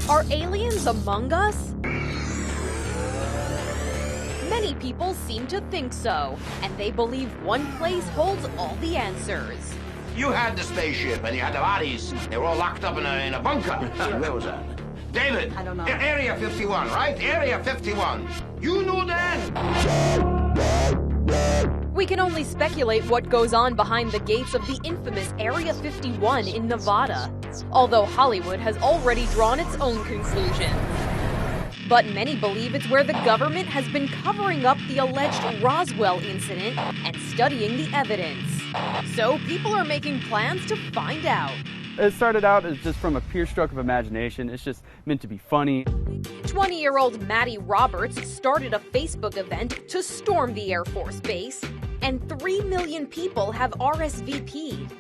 Are aliens among us? Many people seem to think so, and they believe one place holds all the answers. You had the spaceship and you had the bodies. They were all locked up in a bunker. Where was that? David! I don't know. Area 51, right? Area 51. You knew then? We can only speculate what goes on behind the gates of the infamous Area 51 in Nevada, although Hollywood has already drawn its own conclusions. But many believe it's where the government has been covering up the alleged Roswell incident and studying the evidence. So people are making plans to find out. It started out as just from a pure stroke of imagination. It's just meant to be funny. 20-year-old Maddie Roberts started a Facebook event to storm the Air Force Base, and 3 million people have RSVP'd.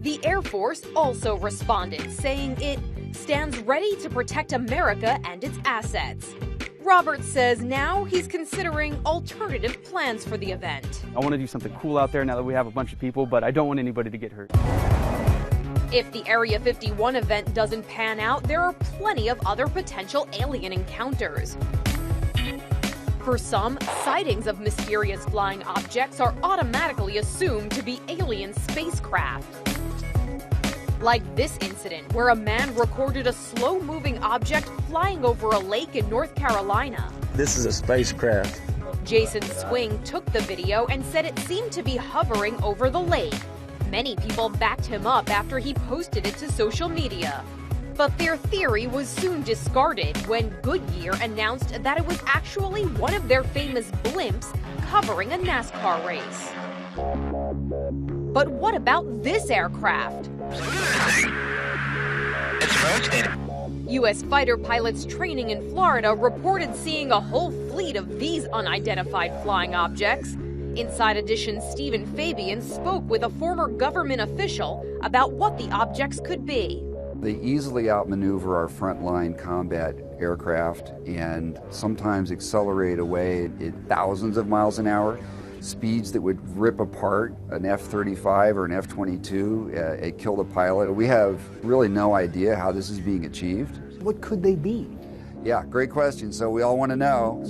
The Air Force also responded, saying it stands ready to protect America and its assets. Roberts says now he's considering alternative plans for the event. I want to do something cool out there now that we have a bunch of people, but I don't want anybody to get hurt. If the Area 51 event doesn't pan out, there are plenty of other potential alien encounters. For some, sightings of mysterious flying objects are automatically assumed to be alien spacecraft. Like this incident, where a man recorded a slow-moving object flying over a lake in North Carolina. This is a spacecraft. Jason Swing took the video and said it seemed to be hovering over the lake. Many people backed him up after he posted it to social media. But their theory was soon discarded when Goodyear announced that it was actually one of their famous blimps covering a NASCAR race. But what about this aircraft? U.S. fighter pilots training in Florida reported seeing a whole fleet of these unidentified flying objects. Inside Edition's Stephen Fabian spoke with a former government official about what the objects could be. They easily outmaneuver our frontline combat aircraft and sometimes accelerate away at thousands of miles an hour, speeds that would rip apart an F-35 or an F-22. It killed a pilot. We have really no idea how this is being achieved. What could they be? Yeah, great question. So we all want to know.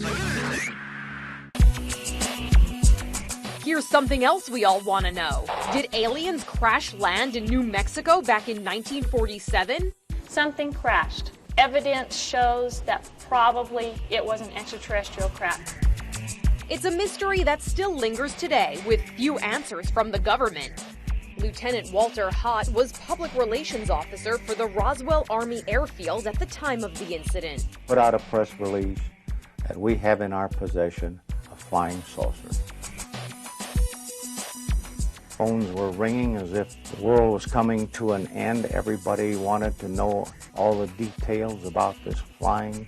Here's something else we all want to know. Did aliens crash land in New Mexico back in 1947? Something crashed. Evidence shows that probably it was an extraterrestrial craft. It's a mystery that still lingers today, with few answers from the government. Lieutenant Walter Hott was public relations officer for the Roswell Army Airfield at the time of the incident. Put out a press release that we have in our possession a flying saucer. Phones were ringing as if the world was coming to an end. Everybody wanted to know all the details about this flying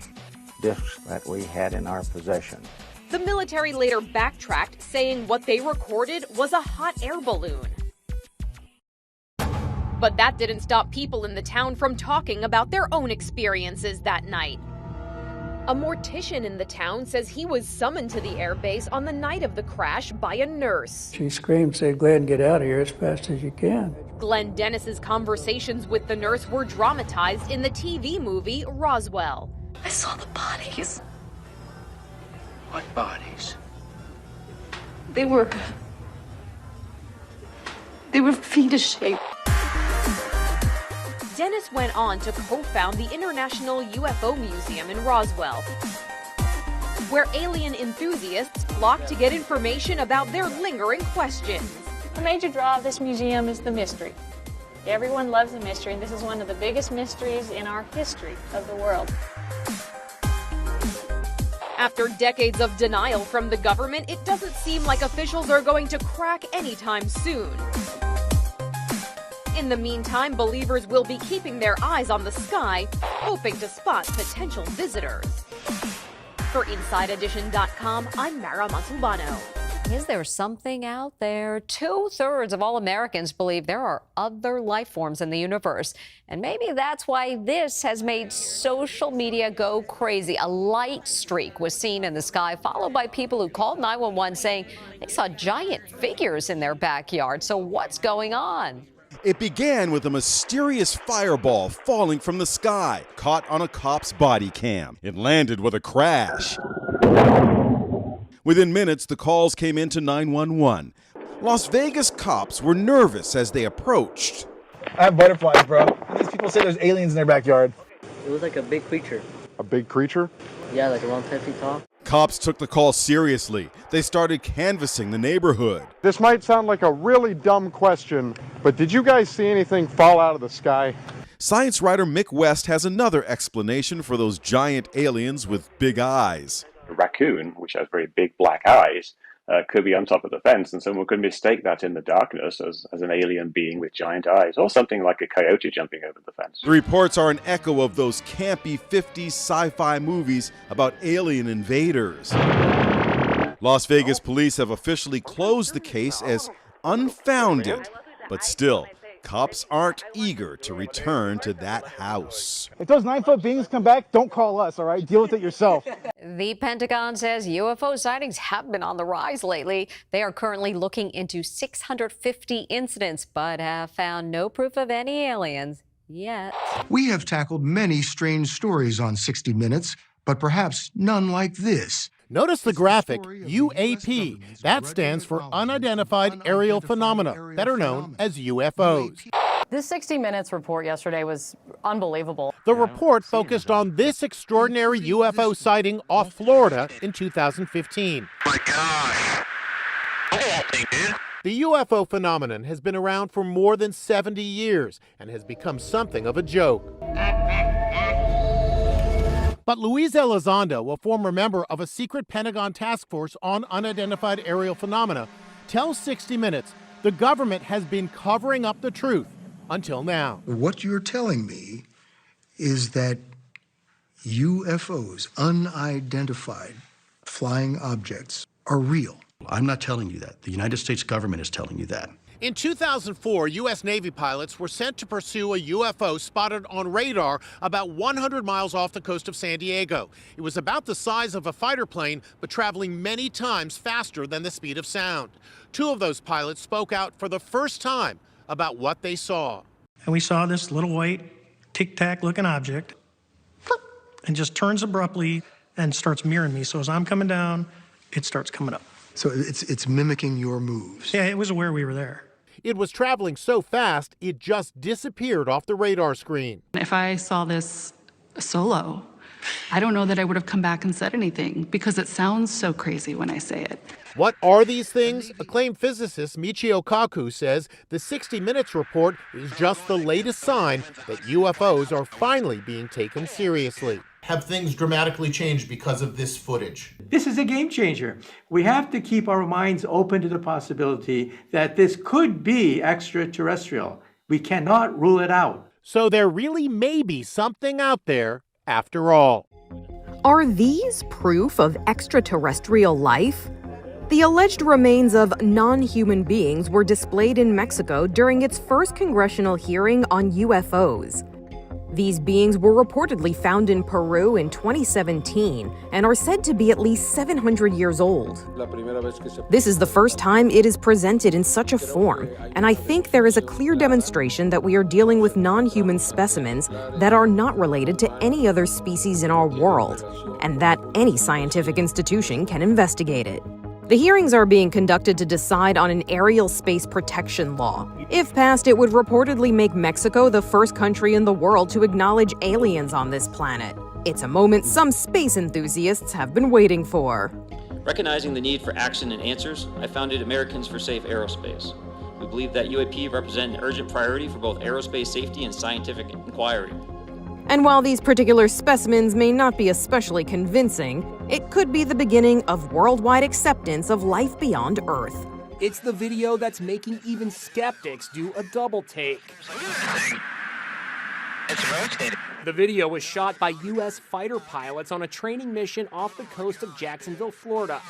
disc that we had in our possession. The military later backtracked, saying what they recorded was a hot air balloon. But that didn't stop people in the town from talking about their own experiences that night. A mortician in the town says he was summoned to the airbase on the night of the crash by a nurse. She screamed, said, "Glenn, get out of here as fast as you can." Glenn Dennis's conversations with the nurse were dramatized in the TV movie Roswell. I saw the bodies. What bodies? They were fetus-shaped. Dennis went on to co-found the International UFO Museum in Roswell, where alien enthusiasts flock to get information about their lingering questions. The major draw of this museum is the mystery. Everyone loves the mystery, and this is one of the biggest mysteries in our history of the world. After decades of denial from the government, it doesn't seem like officials are going to crack anytime soon. In the meantime, believers will be keeping their eyes on the sky, hoping to spot potential visitors. For InsideEdition.com, I'm Mara Montalbano. Is there something out there? 2/3 of all Americans believe there are other life forms in the universe. And maybe that's why this has made social media go crazy. A light streak was seen in the sky, followed by people who called 911 saying they saw giant figures in their backyard. So what's going on? It began with a mysterious fireball falling from the sky, caught on a cop's body cam. It landed with a crash. Within minutes, the calls came into 911. Las Vegas cops were nervous as they approached. I have butterflies, bro. These people say there's aliens in their backyard. It was like a big creature. A big creature? Yeah, like around 10 feet tall. Cops took the call seriously. They started canvassing the neighborhood. This might sound like a really dumb question, but did you guys see anything fall out of the sky? Science writer Mick West has another explanation for those giant aliens with big eyes. A raccoon, which has very big black eyes, could be on top of the fence, and someone could mistake that in the darkness as an alien being with giant eyes, or something like a coyote jumping over the fence. The reports are an echo of those campy 50s sci-fi movies about alien invaders. Las Vegas police have officially closed the case as unfounded, but still, cops aren't eager to return to that house. If those 9-foot beings come back, don't call us, all right? Deal with it yourself. The Pentagon says UFO sightings have been on the rise lately. They are currently looking into 650 incidents, but have found no proof of any aliens yet. We have tackled many strange stories on 60 Minutes, but perhaps none like this. Notice the graphic, UAP. That stands for Unidentified Aerial Phenomena, better known as UFOs. This 60 Minutes report yesterday was unbelievable. The report focused on this extraordinary UFO sighting off Florida in 2015. My gosh. Look at that thing, dude. The UFO phenomenon has been around for more than 70 years and has become something of a joke. But Luis Elizondo, a former member of a secret Pentagon task force on unidentified aerial phenomena, tells 60 Minutes the government has been covering up the truth until now. What you're telling me is that UFOs, unidentified flying objects, are real. I'm not telling you that. The United States government is telling you that. In 2004, U.S. Navy pilots were sent to pursue a UFO spotted on radar about 100 miles off the coast of San Diego. It was about the size of a fighter plane, but traveling many times faster than the speed of sound. Two of those pilots spoke out for the first time about what they saw. And we saw this little white tic-tac looking object and just turns abruptly and starts mirroring me. So as I'm coming down, it starts coming up. So it's mimicking your moves. Yeah, it was aware we were there. It was traveling so fast, it just disappeared off the radar screen. If I saw this solo, I don't know that I would have come back and said anything because it sounds so crazy when I say it. What are these things? Acclaimed physicist Michio Kaku says the 60 Minutes report is just the latest sign that UFOs are finally being taken seriously. Have things dramatically changed because of this footage? This is a game changer. We have to keep our minds open to the possibility that this could be extraterrestrial. We cannot rule it out. So there really may be something out there after all. Are these proof of extraterrestrial life? The alleged remains of non-human beings were displayed in Mexico during its first congressional hearing on UFOs. These beings were reportedly found in Peru in 2017 and are said to be at least 700 years old. This is the first time it is presented in such a form, and I think there is a clear demonstration that we are dealing with non-human specimens that are not related to any other species in our world, and that any scientific institution can investigate it. The hearings are being conducted to decide on an aerial space protection law. If passed, it would reportedly make Mexico the first country in the world to acknowledge aliens on this planet. It's a moment some space enthusiasts have been waiting for. Recognizing the need for action and answers, I founded Americans for Safe Aerospace. We believe that UAP represent an urgent priority for both aerospace safety and scientific inquiry. And while these particular specimens may not be especially convincing, it could be the beginning of worldwide acceptance of life beyond Earth. It's the video that's making even skeptics do a double take. The video was shot by U.S. fighter pilots on a training mission off the coast of Jacksonville, Florida.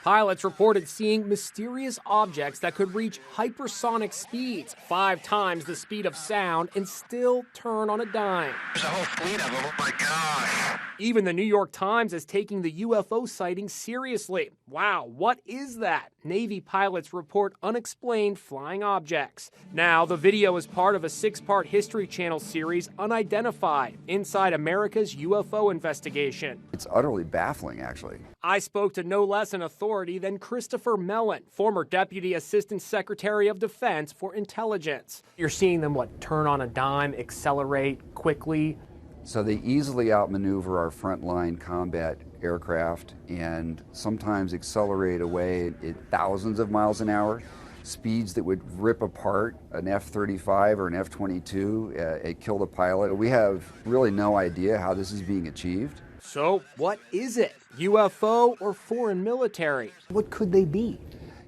Pilots reported seeing mysterious objects that could reach hypersonic speeds, 5 times the speed of sound, and still turn on a dime. There's a whole fleet of them. Oh my gosh. Even the New York Times is taking the UFO sighting seriously. Wow, what is that? Navy pilots report unexplained flying objects. Now, the video is part of a 6-part History Channel series, Unidentified, Inside America's UFO Investigation. It's utterly baffling, actually. I spoke to no less an authority than Christopher Mellon, former Deputy Assistant Secretary of Defense for Intelligence. You're seeing them, turn on a dime, accelerate quickly? So they easily outmaneuver our frontline combat aircraft and sometimes accelerate away at thousands of miles an hour, speeds that would rip apart an F-35 or an F-22 and kill the pilot. We have really no idea how this is being achieved. So what is it? UFO or foreign military? What could they be?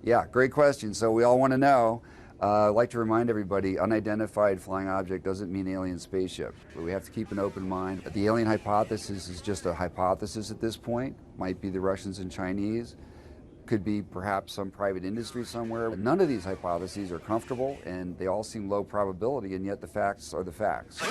Yeah, great question. So we all want to know. I'd like to remind everybody, unidentified flying object doesn't mean alien spaceship. But we have to keep an open mind. The alien hypothesis is just a hypothesis at this point. Might be the Russians and Chinese. Could be perhaps some private industry somewhere. None of these hypotheses are comfortable, and they all seem low probability, and yet the facts are the facts.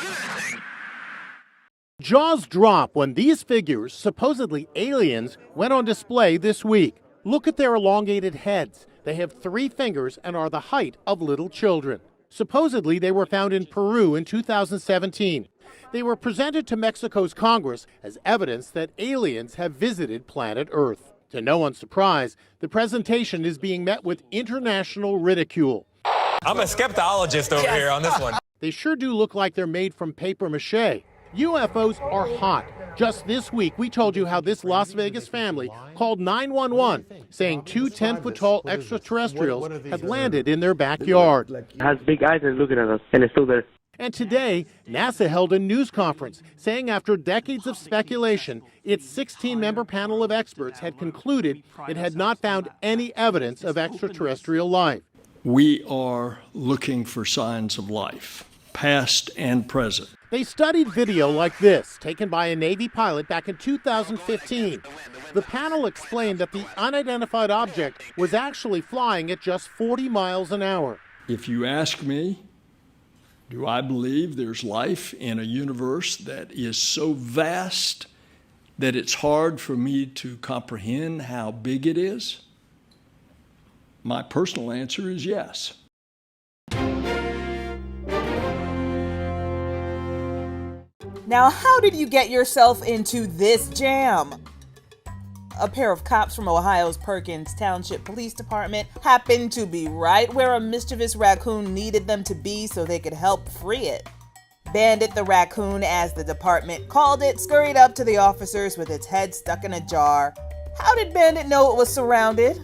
Jaws drop when these figures, supposedly aliens, went on display this week. Look at their elongated heads. They have 3 fingers and are the height of little children. Supposedly, they were found in Peru in 2017. They were presented to Mexico's Congress as evidence that aliens have visited planet Earth. To no one's surprise, the presentation is being met with international ridicule. I'm a skeptologist over here on this one. They sure do look like they're made from paper mache. UFOs are hot. Just this week, we told you how this Las Vegas family called 911, saying 2 10-foot-tall extraterrestrials had landed in their backyard. It has big eyes and looking at us, and it's still there. And today, NASA held a news conference saying after decades of speculation, its 16-member panel of experts had concluded it had not found any evidence of extraterrestrial life. We are looking for signs of life, past and present. They studied video like this, taken by a Navy pilot back in 2015. The panel explained that the unidentified object was actually flying at just 40 miles an hour. If you ask me, do I believe there's life in a universe that is so vast that it's hard for me to comprehend how big it is? My personal answer is yes. Now, how did you get yourself into this jam? A pair of cops from Ohio's Perkins Township Police Department happened to be right where a mischievous raccoon needed them to be so they could help free it. Bandit the raccoon, as the department called it, scurried up to the officers with its head stuck in a jar. How did Bandit know it was surrounded?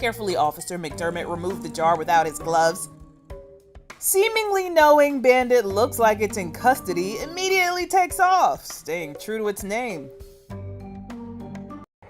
Carefully, Officer McDermott removed the jar without his gloves. Seemingly knowing Bandit looks like it's in custody, immediately takes off, staying true to its name.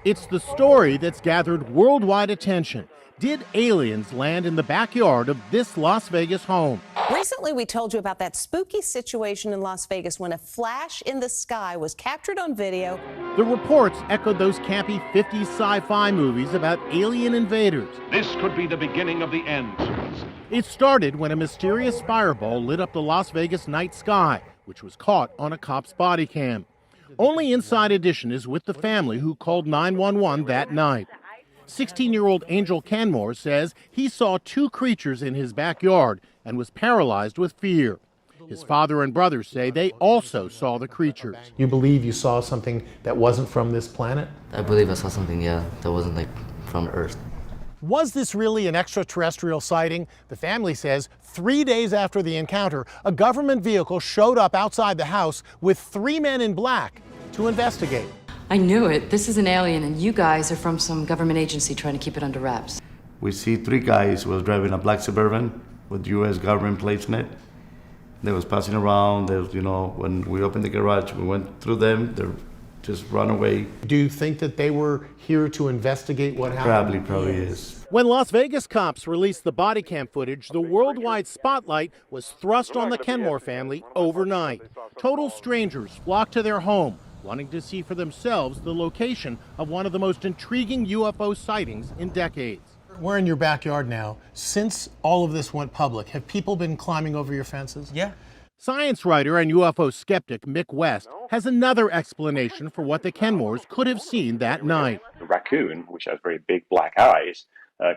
It's the story that's gathered worldwide attention. Did aliens land in the backyard of this Las Vegas home? Recently, we told you about that spooky situation in Las Vegas when a flash in the sky was captured on video. The reports echoed those campy 50s sci-fi movies about alien invaders. This could be the beginning of the end. It started when a mysterious fireball lit up the Las Vegas night sky, which was caught on a cop's body cam. Only Inside Edition is with the family who called 911 that night. 16-year-old Angel Canmore says he saw 2 creatures in his backyard and was paralyzed with fear. His father and brothers say they also saw the creatures. You believe you saw something that wasn't from this planet? I believe I saw something, that wasn't from Earth. Was this really an extraterrestrial sighting? The family says 3 days after the encounter, a government vehicle showed up outside the house with 3 men in black to investigate. I knew it. This is an alien, and you guys are from some government agency trying to keep it under wraps. We see 3 guys who was driving a black Suburban with U.S. government plates in it. They was passing around. They was, when we opened the garage, we went through them. They're just run away. Do you think that they were here to investigate what happened? Probably is. When Las Vegas cops released the body cam footage, the worldwide spotlight was thrust on the Kenmore family overnight. Total strangers flocked to their home, wanting to see for themselves the location of one of the most intriguing UFO sightings in decades. We're in your backyard now. Since all of this went public, have people been climbing over your fences? Yeah. Science writer and UFO skeptic Mick West has another explanation for what the Kenmores could have seen that night. A raccoon, which has very big black eyes,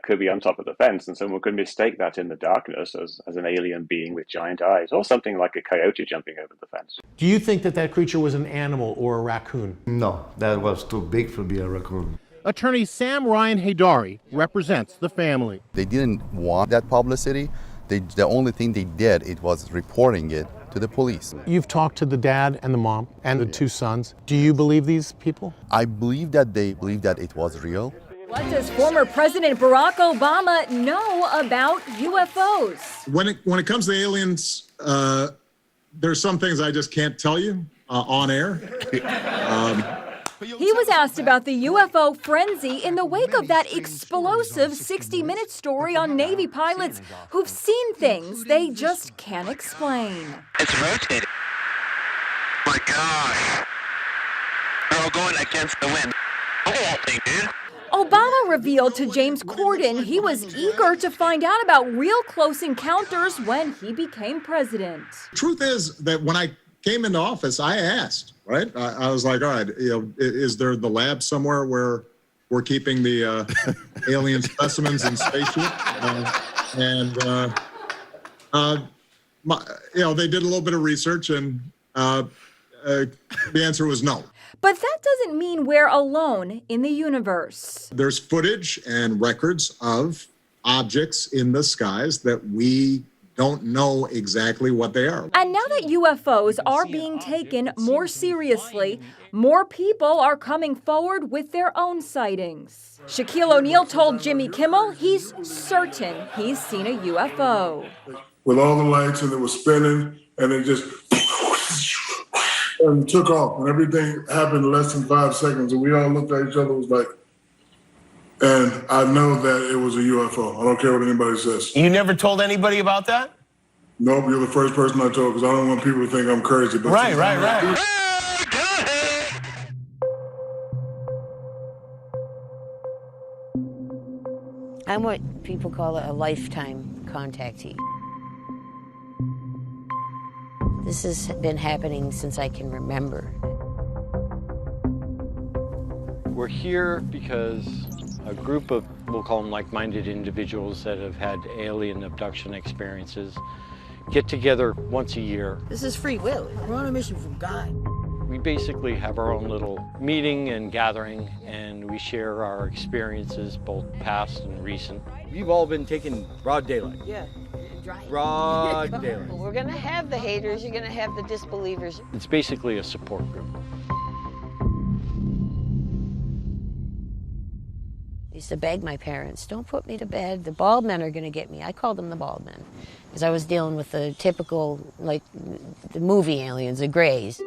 could be on top of the fence, and someone could mistake that in the darkness as an alien being with giant eyes, or something like a coyote jumping over the fence. Do you think that that creature was an animal or a raccoon? No, that was too big to be a raccoon. Attorney Sam Ryan Haydari represents the family. They didn't want that publicity. The only thing they did, it was reporting it to the police. You've talked to the dad and the mom and the two sons. Do you believe these people? I believe that they believe that it was real. What does former President Barack Obama know about UFOs? When it comes to aliens, there's some things I just can't tell you on air. He was asked about the UFO frenzy in the wake of that explosive 60-minute story on Navy pilots who've seen things they just can't explain. It's rotating. My gosh. They're all going against the wind. Look at that thing, dude. Obama revealed to James Corden he was eager to find out about real close encounters when he became president. Truth is that when I came into office, I asked, right? I was like, all right, is there the lab somewhere where we're keeping the alien specimens in spaceship? They did a little bit of research, and the answer was no. But that doesn't mean we're alone in the universe. There's footage and records of objects in the skies that we don't know exactly what they are. And now that UFOs are being taken more seriously, more people are coming forward with their own sightings. Shaquille O'Neal told Jimmy Kimmel he's certain he's seen a UFO. With all the lights, and it was spinning, and it just and took off, and everything happened in less than 5 seconds, and we all looked at each other, was like, and I know that it was a UFO. I don't care what anybody says. You never told anybody about that? Nope, you're the first person I told, because I don't want people to think I'm crazy. But right. I'm what people call a lifetime contactee. This has been happening since I can remember. We're here because a group of, we'll call them like-minded individuals that have had alien abduction experiences get together once a year. This is free will. We're on a mission from God. We basically have our own little meeting and gathering, and we share our experiences, both past and recent. We've all been taking broad daylight. Yeah. Broad daylight. We're going to have the haters. You're going to have the disbelievers. It's basically a support group. I used to beg my parents, don't put me to bed. The bald men are going to get me. I called them the bald men because I was dealing with the typical, like, the movie aliens, the grays.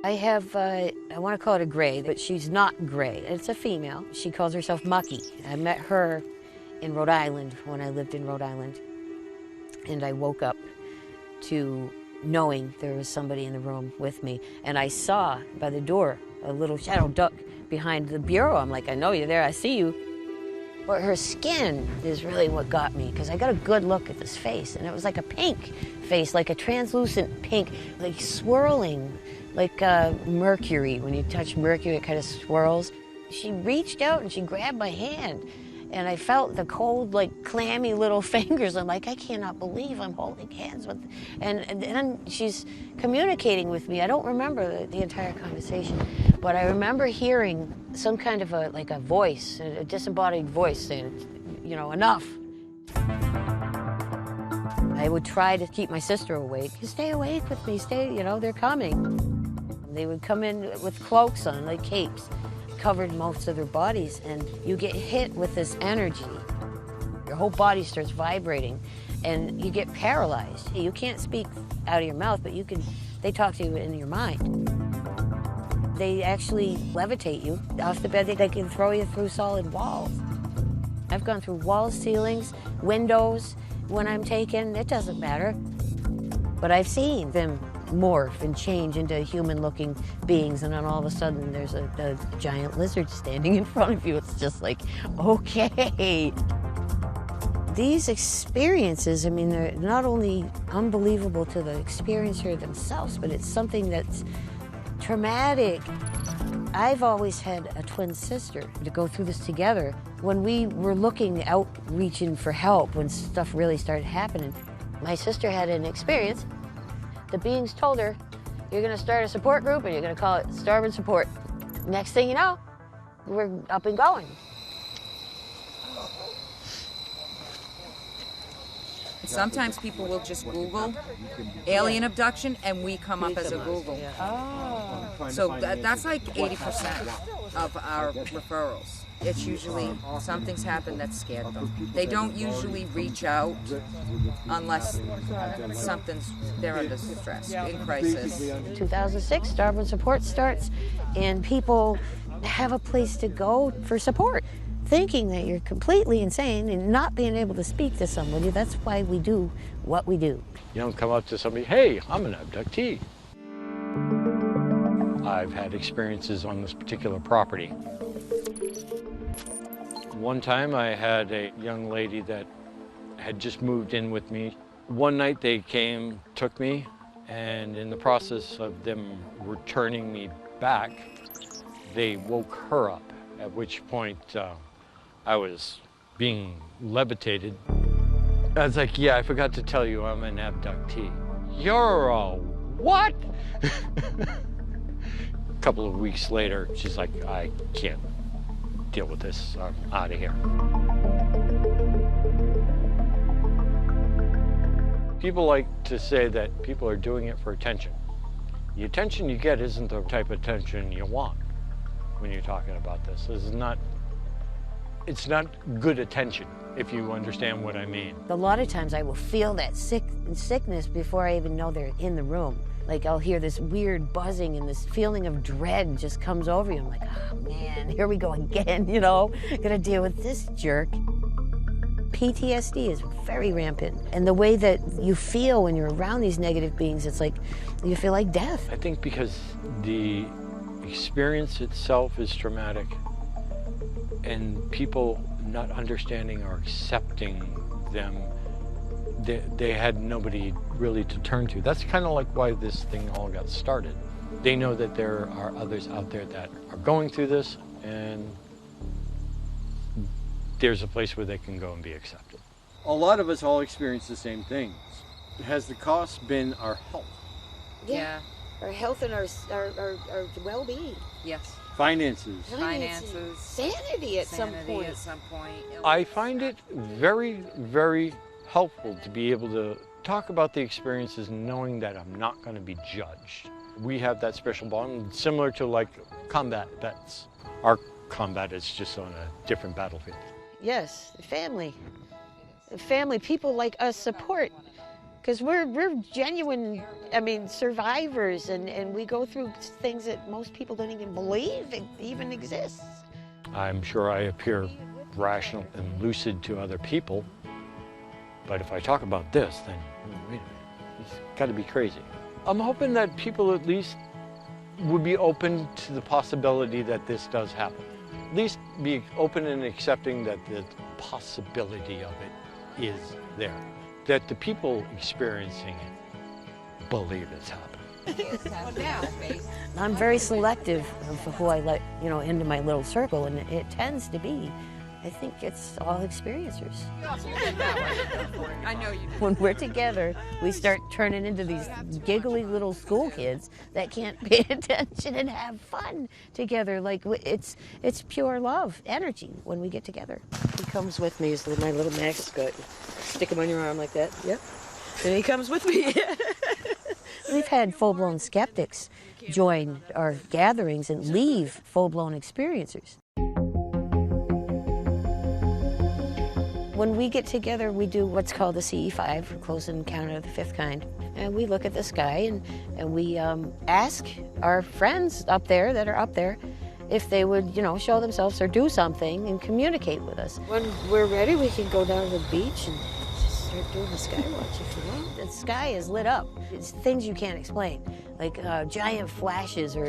I have, I want to call it a gray, but she's not gray. It's a female. She calls herself Mucky. I met her in Rhode Island when I lived in Rhode Island. And I woke up to knowing there was somebody in the room with me. And I saw by the door a little shadow duck behind the bureau. I'm like, I know you're there, I see you. But her skin is really what got me, because I got a good look at this face, and it was like a pink face, like a translucent pink, like swirling, like mercury. When you touch mercury, it kind of swirls. She reached out and she grabbed my hand, and I felt the cold, like clammy little fingers. I'm like, I cannot believe I'm holding hands with, and then she's communicating with me. I don't remember the entire conversation, but I remember hearing some kind of a voice, a disembodied voice saying, you know, enough. I would try to keep my sister awake. Stay awake with me, stay, you know, they're coming. They would come in with cloaks on, like capes, covered most of their bodies, and you get hit with this energy. Your whole body starts vibrating, and you get paralyzed. You can't speak out of your mouth, but you can, they talk to you in your mind. They actually levitate you off the bed. They can throw you through solid walls. I've gone through walls, ceilings, windows when I'm taken. It doesn't matter. But I've seen them morph and change into human-looking beings, and then all of a sudden there's a giant lizard standing in front of you. It's just like, okay. These experiences, I mean, they're not only unbelievable to the experiencer themselves, but it's something that's traumatic. I've always had a twin sister to go through this together. When we were looking out, reaching for help, when stuff really started happening, my sister had an experience. The beings told her, you're gonna start a support group and you're gonna call it Starboard Support. Next thing you know, we're up and going. Sometimes people will just Google alien abduction and we come up as a Google. Oh. So that's like 80% of our referrals. It's usually something's happened that scared them. They don't usually reach out unless they're under stress, in crisis. 2006, Starboard Support starts, and people have a place to go for support. Thinking that you're completely insane and not being able to speak to somebody, that's why we do what we do. You don't come up to somebody, hey, I'm an abductee. I've had experiences on this particular property. One time I had a young lady that had just moved in with me. One night they came, took me, and in the process of them returning me back, they woke her up, at which point I was being levitated. I was like, yeah, I forgot to tell you I'm an abductee. You're a what? A couple of weeks later, she's like, I can't deal with this, I'm out of here. People like to say that people are doing it for attention. The attention you get isn't the type of attention you want when you're talking about this. It's not good attention, if you understand what I mean. A lot of times I will feel that sickness before I even know they're in the room. Like I'll hear this weird buzzing and this feeling of dread just comes over you. I'm like, oh man, here we go again, you know? Gotta deal with this jerk. PTSD is very rampant. And the way that you feel when you're around these negative beings, it's like, you feel like death. I think because the experience itself is traumatic, and people not understanding or accepting them, they had nobody really to turn to. That's kind of like why this thing all got started. They know that there are others out there that are going through this, and there's a place where they can go and be accepted. A lot of us all experience the same things. Has the cost been our health? Yeah. Our health and our well-being. Yes. Finances. Sanity at some point. I find it very, very helpful to be able to talk about the experiences knowing that I'm not going to be judged. We have that special bond, similar to like combat vets. Our combat is just on a different battlefield. Yes, family. Family, people like us support. Because we're genuine, survivors, and we go through things that most people don't even believe it even exists. I'm sure I appear rational and lucid to other people, but if I talk about this, then wait a minute, it's got to be crazy. I'm hoping that people at least would be open to the possibility that this does happen. At least be open and accepting that the possibility of it is there. That the people experiencing it believe it's happening. I'm very selective of who I let, into my little circle, and it tends to be, I think it's all experiencers. I know you do. When we're together, we start turning into these giggly little school kids that can't pay attention and have fun together. Like it's pure love, energy when we get together. He comes with me, he's my little mascot. Stick him on your arm like that, yep. And he comes with me. We've had full-blown skeptics join our gatherings and leave full-blown experiencers. When we get together, we do what's called a CE5, Close Encounter of the Fifth Kind. And we look at the sky and we ask our friends up there that are up there if they would, show themselves or do something and communicate with us. When we're ready, we can go down to the beach and just start doing the sky watch if you want. The sky is lit up. It's things you can't explain, like giant flashes or,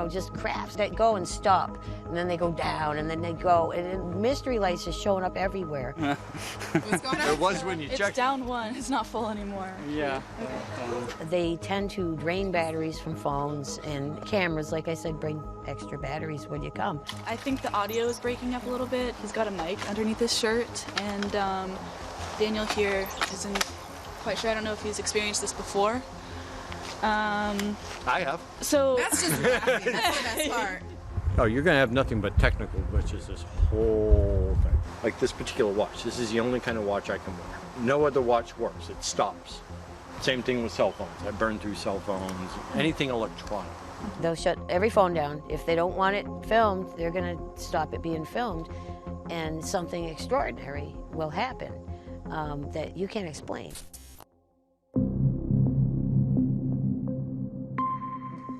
just crafts that go and stop, and then they go down, and then they go, and mystery lights is showing up everywhere. What's going on? It was when you checked. It's down one. It's not full anymore. Yeah. Okay. They tend to drain batteries from phones and cameras. Like I said, bring extra batteries when you come. I think the audio is breaking up a little bit. He's got a mic underneath his shirt, and Daniel here isn't quite sure. I don't know if he's experienced this before. I have. So that's just laughing. That's the best part. Oh, you're going to have nothing but technical glitches this whole thing. Like this particular watch. This is the only kind of watch I can wear. No other watch works. It stops. Same thing with cell phones. I burn through cell phones, anything electronic. They'll shut every phone down. If they don't want it filmed, they're going to stop it being filmed, and something extraordinary will happen that you can't explain.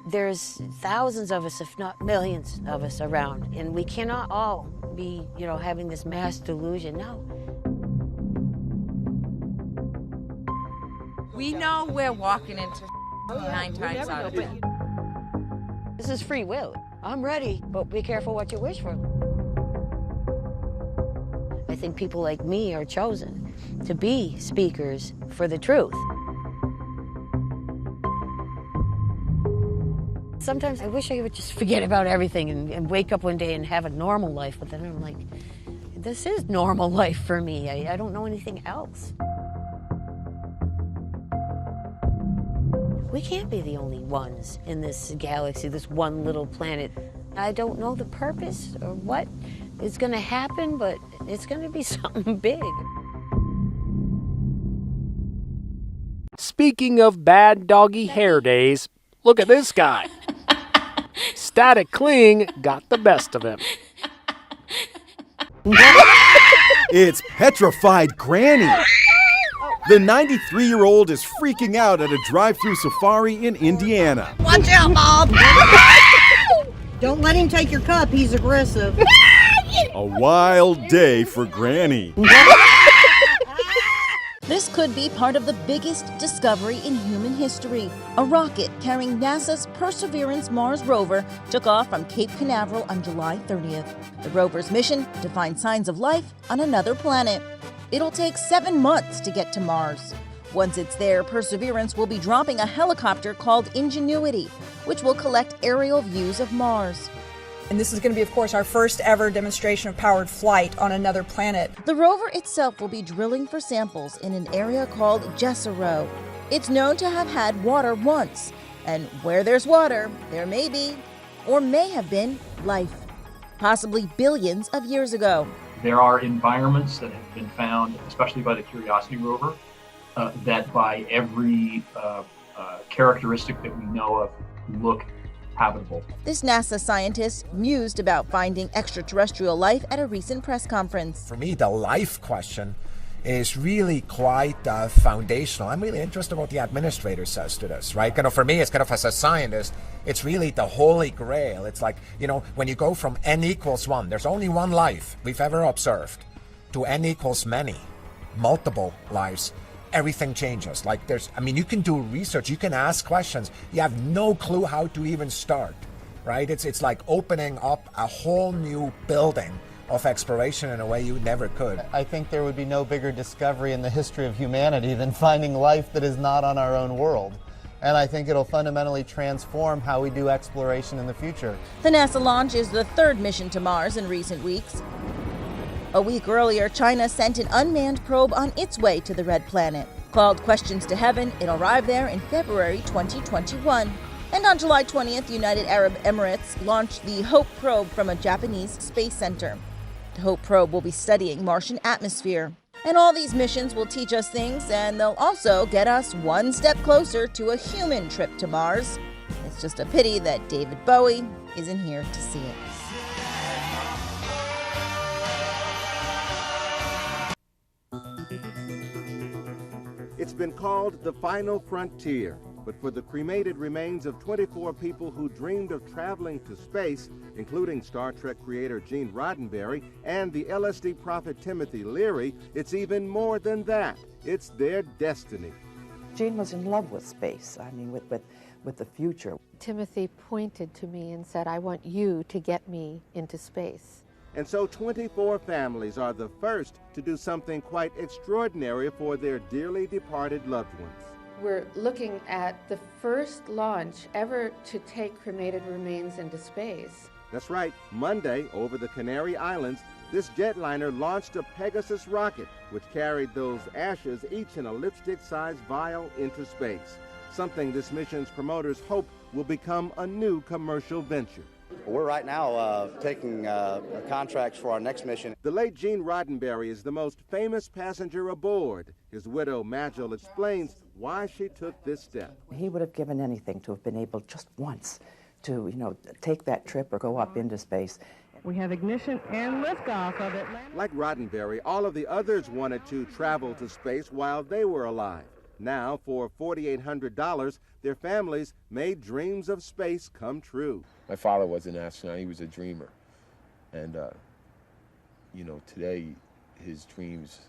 There's thousands of us, if not millions of us around, and we cannot all be, having this mass delusion. No. We know we're walking into 9 times out of 10. This is free will. I'm ready, but be careful what you wish for. I think people like me are chosen to be speakers for the truth. Sometimes I wish I would just forget about everything and wake up one day and have a normal life, but then I'm like, this is normal life for me. I don't know anything else. We can't be the only ones in this galaxy, this one little planet. I don't know the purpose or what is going to happen, but it's going to be something big. Speaking of bad doggy hair days, look at this guy. Static Kling got the best of him. It's Petrified Granny. The 93-year-old is freaking out at a drive-through safari in Indiana. Watch out, Bob! Don't let him take your cup. He's aggressive. A wild day for Granny. This could be part of the biggest discovery in human history. A rocket carrying NASA's Perseverance Mars rover took off from Cape Canaveral on July 30th. The rover's mission to find signs of life on another planet. It'll take 7 months to get to Mars. Once it's there, Perseverance will be dropping a helicopter called Ingenuity, which will collect aerial views of Mars. And this is going to be, of course, our first ever demonstration of powered flight on another planet. The rover itself will be drilling for samples in an area called Jezero. It's known to have had water once, and where there's water, there may be, or may have been, life, possibly billions of years ago. There are environments that have been found, especially by the Curiosity rover, that by every characteristic that we know of look habitable. This NASA scientist mused about finding extraterrestrial life at a recent press conference. For me, the life question is really quite foundational. I'm really interested in what the administrator says to this, right? For me, it's as a scientist, it's really the holy grail. It's like, when you go from n equals 1, there's only one life we've ever observed, to n equals many, multiple lives. Everything changes. You can do research, you can ask questions, you have no clue how to even start, right? It's like opening up a whole new building of exploration in a way you never could. I think there would be no bigger discovery in the history of humanity than finding life that is not on our own world. And I think it'll fundamentally transform how we do exploration in the future. The NASA launch is the third mission to Mars in recent weeks. A week earlier, China sent an unmanned probe on its way to the Red Planet. Called Questions to Heaven, it arrived there in February 2021. And on July 20th, United Arab Emirates launched the HOPE probe from a Japanese space center. The HOPE probe will be studying Martian atmosphere. And all these missions will teach us things, and they'll also get us one step closer to a human trip to Mars. It's just a pity that David Bowie isn't here to see it. It's been called the final frontier. but for the cremated remains of 24 people who dreamed of traveling to space, including Star Trek creator Gene Roddenberry and the LSD prophet Timothy Leary, it's even more than that. It's their destiny. Gene was in love with space, I mean, with the future. Timothy pointed to me and said, I want you to get me into space. And so 24 families are the first to do something quite extraordinary for their dearly departed loved ones. We're looking at the first launch ever to take cremated remains into space. That's right. Monday, over the Canary Islands, this jetliner launched a Pegasus rocket, which carried those ashes, each in a lipstick-sized vial, into space. Something this mission's promoters hope will become a new commercial venture. We're right now taking contracts for our next mission. The late Gene Roddenberry is the most famous passenger aboard. His widow, Majel, explains why she took this step. He would have given anything to have been able just once to, take that trip or go up into space. We have ignition and liftoff of Atlanta. Like Roddenberry, all of the others wanted to travel to space while they were alive. Now, for $4,800, their families made dreams of space come true. My father was an astronaut. He was a dreamer. And, today his dreams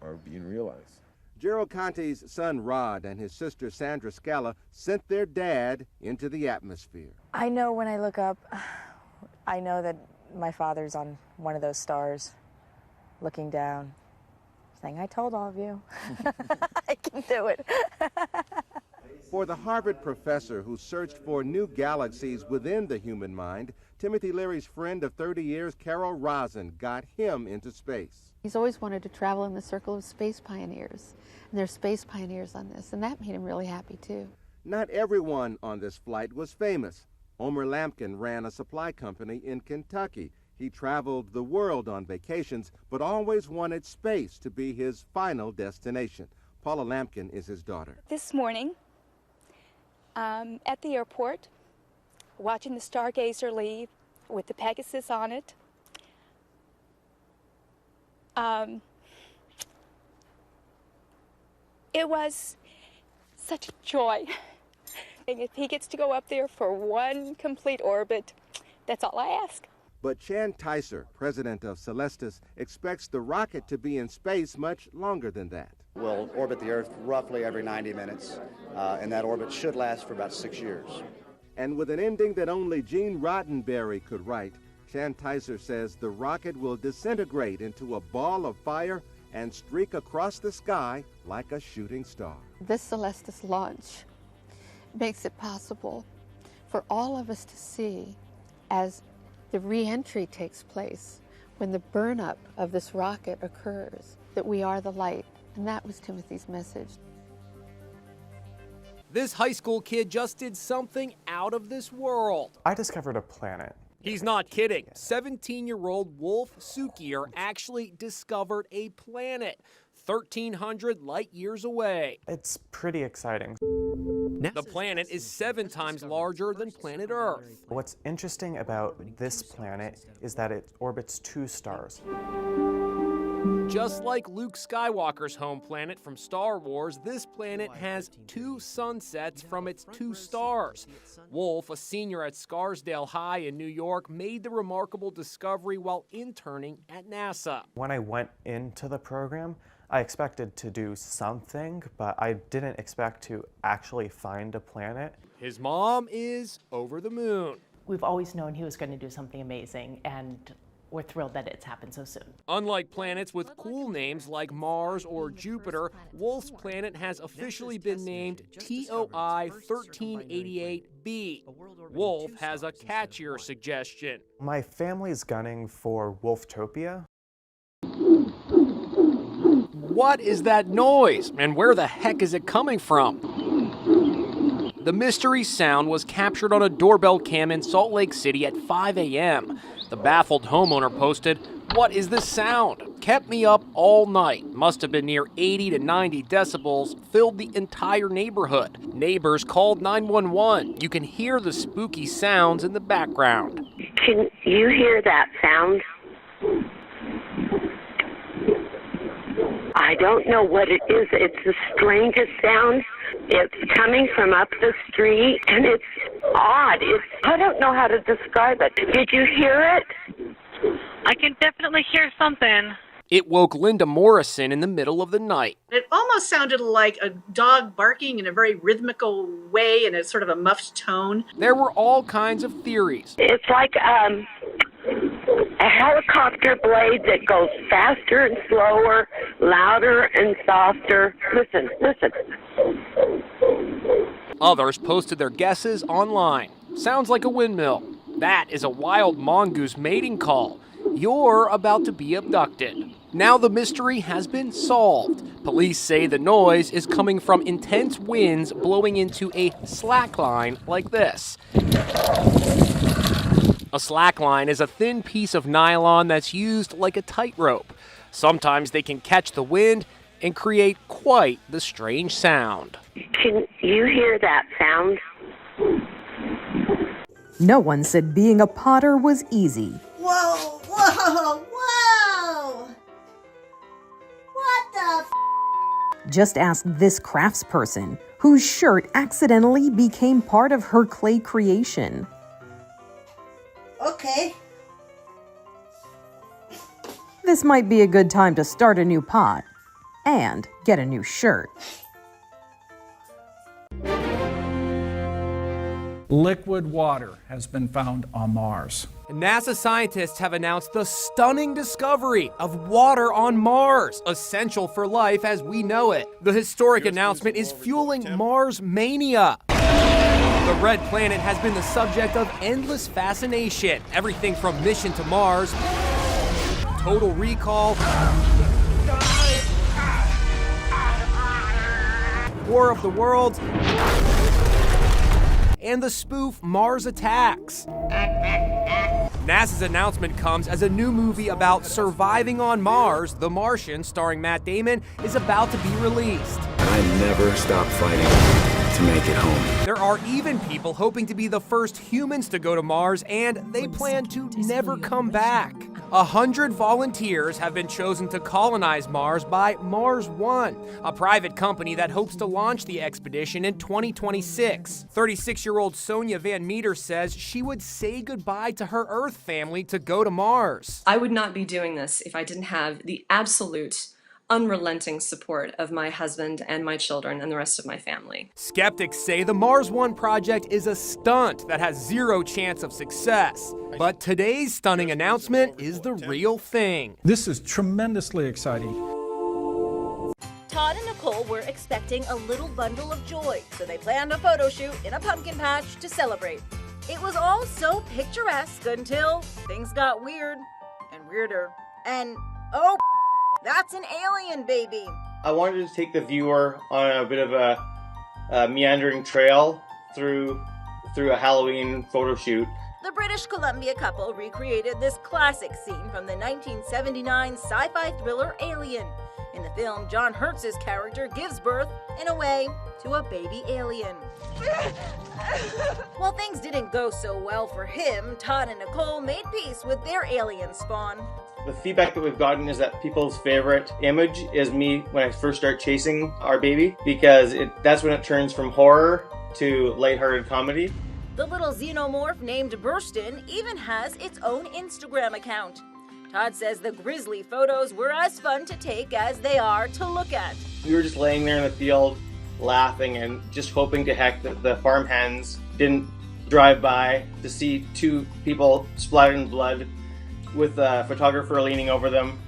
are being realized. Gerald Conte's son Rod and his sister Sandra Scala sent their dad into the atmosphere. I know when I look up, I know that my father's on one of those stars looking down, saying, I told all of you, I can do it. For the Harvard professor who searched for new galaxies within the human mind, Timothy Leary's friend of 30 years, Carol Rosin, got him into space. He's always wanted to travel in the circle of space pioneers, and there's space pioneers on this, and that made him really happy too. Not everyone on this flight was famous. Omer Lampkin ran a supply company in Kentucky. He traveled the world on vacations, but always wanted space to be his final destination. Paula Lampkin is his daughter. This morning, at the airport, watching the Stargazer leave with the Pegasus on it, it was such a joy. And if he gets to go up there for one complete orbit, that's all I ask. But Chan Tyser, president of Celestis, expects the rocket to be in space much longer than that. We'll orbit the Earth roughly every 90 minutes, and that orbit should last for about 6 years. And with an ending that only Gene Roddenberry could write, Chan Tyser says the rocket will disintegrate into a ball of fire and streak across the sky like a shooting star. This Celestis launch makes it possible for all of us to see as the re-entry takes place, when the burn-up of this rocket occurs, that we are the light. And that was Timothy's message. This high school kid just did something out of this world. I discovered a planet. He's not kidding. 17-year-old Wolf Sukier actually discovered a planet 1,300 light years away. It's pretty exciting. The planet is 7 times larger than planet Earth. What's interesting about this planet is that it orbits 2 stars. Just like Luke Skywalker's home planet from Star Wars, this planet has 2 sunsets from its 2 stars. Wolf, a senior at Scarsdale High in New York, made the remarkable discovery while interning at NASA. When I went into the program, I expected to do something, but I didn't expect to actually find a planet. His mom is over the moon. We've always known he was going to do something amazing, and we're thrilled that it's happened so soon. Unlike planets with cool names like Mars or Jupiter, Wolf's planet has officially been named TOI 1388b. Wolf has a catchier suggestion. My family's gunning for Wolftopia. What is that noise, and where the heck is it coming from? The mystery sound was captured on a doorbell cam in Salt Lake City at 5 a.m. The baffled homeowner posted, "What is this sound? Kept me up all night. Must have been near 80 to 90 decibels, filled the entire neighborhood. Neighbors called 911. You can hear the spooky sounds in the background." Can you hear that sound? I don't know what it is. It's the strangest sound. It's coming from up the street, and it's odd. I don't know how to describe it. Did you hear it? I can definitely hear something. It woke Linda Morrison in the middle of the night. It almost sounded like a dog barking in a very rhythmical way in a sort of a muffed tone. There were all kinds of theories. It's like a helicopter blade that goes faster and slower, louder and softer. Listen, listen. Others posted their guesses online. Sounds like a windmill. That is a wild mongoose mating call. You're about to be abducted. Now the mystery has been solved. Police say the noise is coming from intense winds blowing into a slackline like this. A slackline is a thin piece of nylon that's used like a tightrope. Sometimes they can catch the wind and create quite the strange sound. Can you hear that sound? No one said being a potter was easy. Whoa, whoa, whoa! What the f? Just ask this craftsperson, whose shirt accidentally became part of her clay creation. Okay. This might be a good time to start a new pot and get a new shirt. Liquid water has been found on Mars. NASA scientists have announced the stunning discovery of water on Mars, essential for life as we know it. The historic announcement is fueling Mars mania. The red planet has been the subject of endless fascination. Everything from Mission to Mars, Total Recall, War of the Worlds, and the spoof Mars Attacks. NASA's announcement comes as a new movie about surviving on Mars, The Martian, starring Matt Damon, is about to be released. I never stop fighting to make it home. There are even people hoping to be the first humans to go to Mars, and they plan to never come back. 100 volunteers have been chosen to colonize Mars by Mars One, a private company that hopes to launch the expedition in 2026. 36-year-old Sonia Van Meter says she would say goodbye to her Earth family to go to Mars. I would not be doing this if I didn't have the absolute unrelenting support of my husband and my children and the rest of my family. Skeptics say the Mars One project is a stunt that has zero chance of success. But today's stunning announcement is the real thing. This is tremendously exciting. Todd and Nicole were expecting a little bundle of joy, so they planned a photo shoot in a pumpkin patch to celebrate. It was all so picturesque until things got weird and weirder. And oh, that's an alien baby. I wanted to take the viewer on a bit of a meandering trail through a Halloween photo shoot. The British Columbia couple recreated this classic scene from the 1979 sci-fi thriller Alien. In the film, John Hurts' character gives birth, in a way, to a baby alien. While things didn't go so well for him, Todd and Nicole made peace with their alien spawn. The feedback that we've gotten is that people's favorite image is me when I first start chasing our baby, because that's when it turns from horror to lighthearted comedy. The little xenomorph named Burston even has its own Instagram account. Todd says the grisly photos were as fun to take as they are to look at. We were just laying there in the field, laughing and just hoping to heck that the farmhands didn't drive by to see two people splattered in blood with a photographer leaning over them.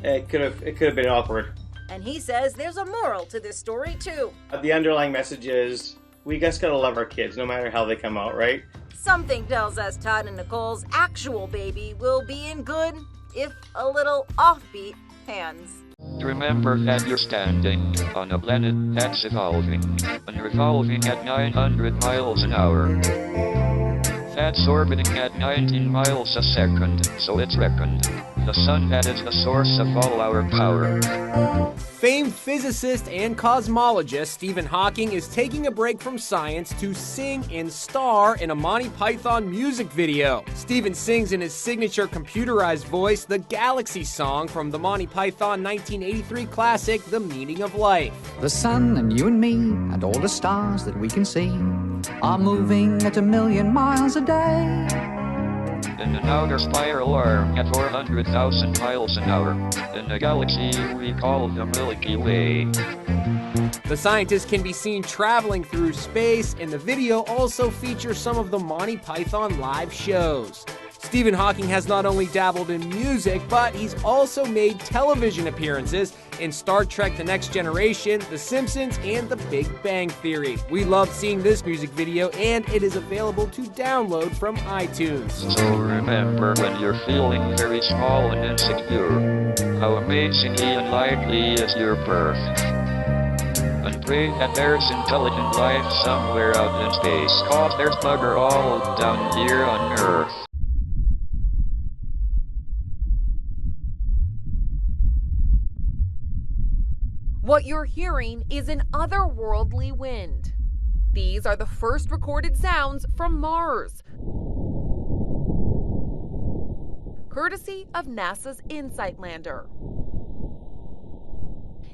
It could have been awkward. And he says there's a moral to this story too. The underlying message is we just gotta love our kids no matter how they come out, right? Something tells us Todd and Nicole's actual baby will be in good, if a little offbeat, hands. Remember that you're standing on a planet that's evolving, and revolving at 900 miles an hour. That's orbiting at 19 miles a second, so it's reckoned. The sun that is the source of all our power. Famed physicist and cosmologist Stephen Hawking is taking a break from science to sing and star in a Monty Python music video. Stephen sings in his signature computerized voice the Galaxy song from the Monty Python 1983 classic, The Meaning of Life. The sun and you and me and all the stars that we can see are moving at 1,000,000 miles a day. In an outer spiral arc at 400,000 miles an hour, in a galaxy we call the Milky Way. The scientist can be seen traveling through space, and the video also features some of the Monty Python live shows. Stephen Hawking has not only dabbled in music, but he's also made television appearances in Star Trek The Next Generation, The Simpsons, and The Big Bang Theory. We love seeing this music video, and it is available to download from iTunes. So remember, when you're feeling very small and insecure, how amazingly unlikely is your birth. And pray that there's intelligent life somewhere out in space, 'cause there's bugger all down here on Earth. What you're hearing is an otherworldly wind. These are the first recorded sounds from Mars, courtesy of NASA's InSight lander.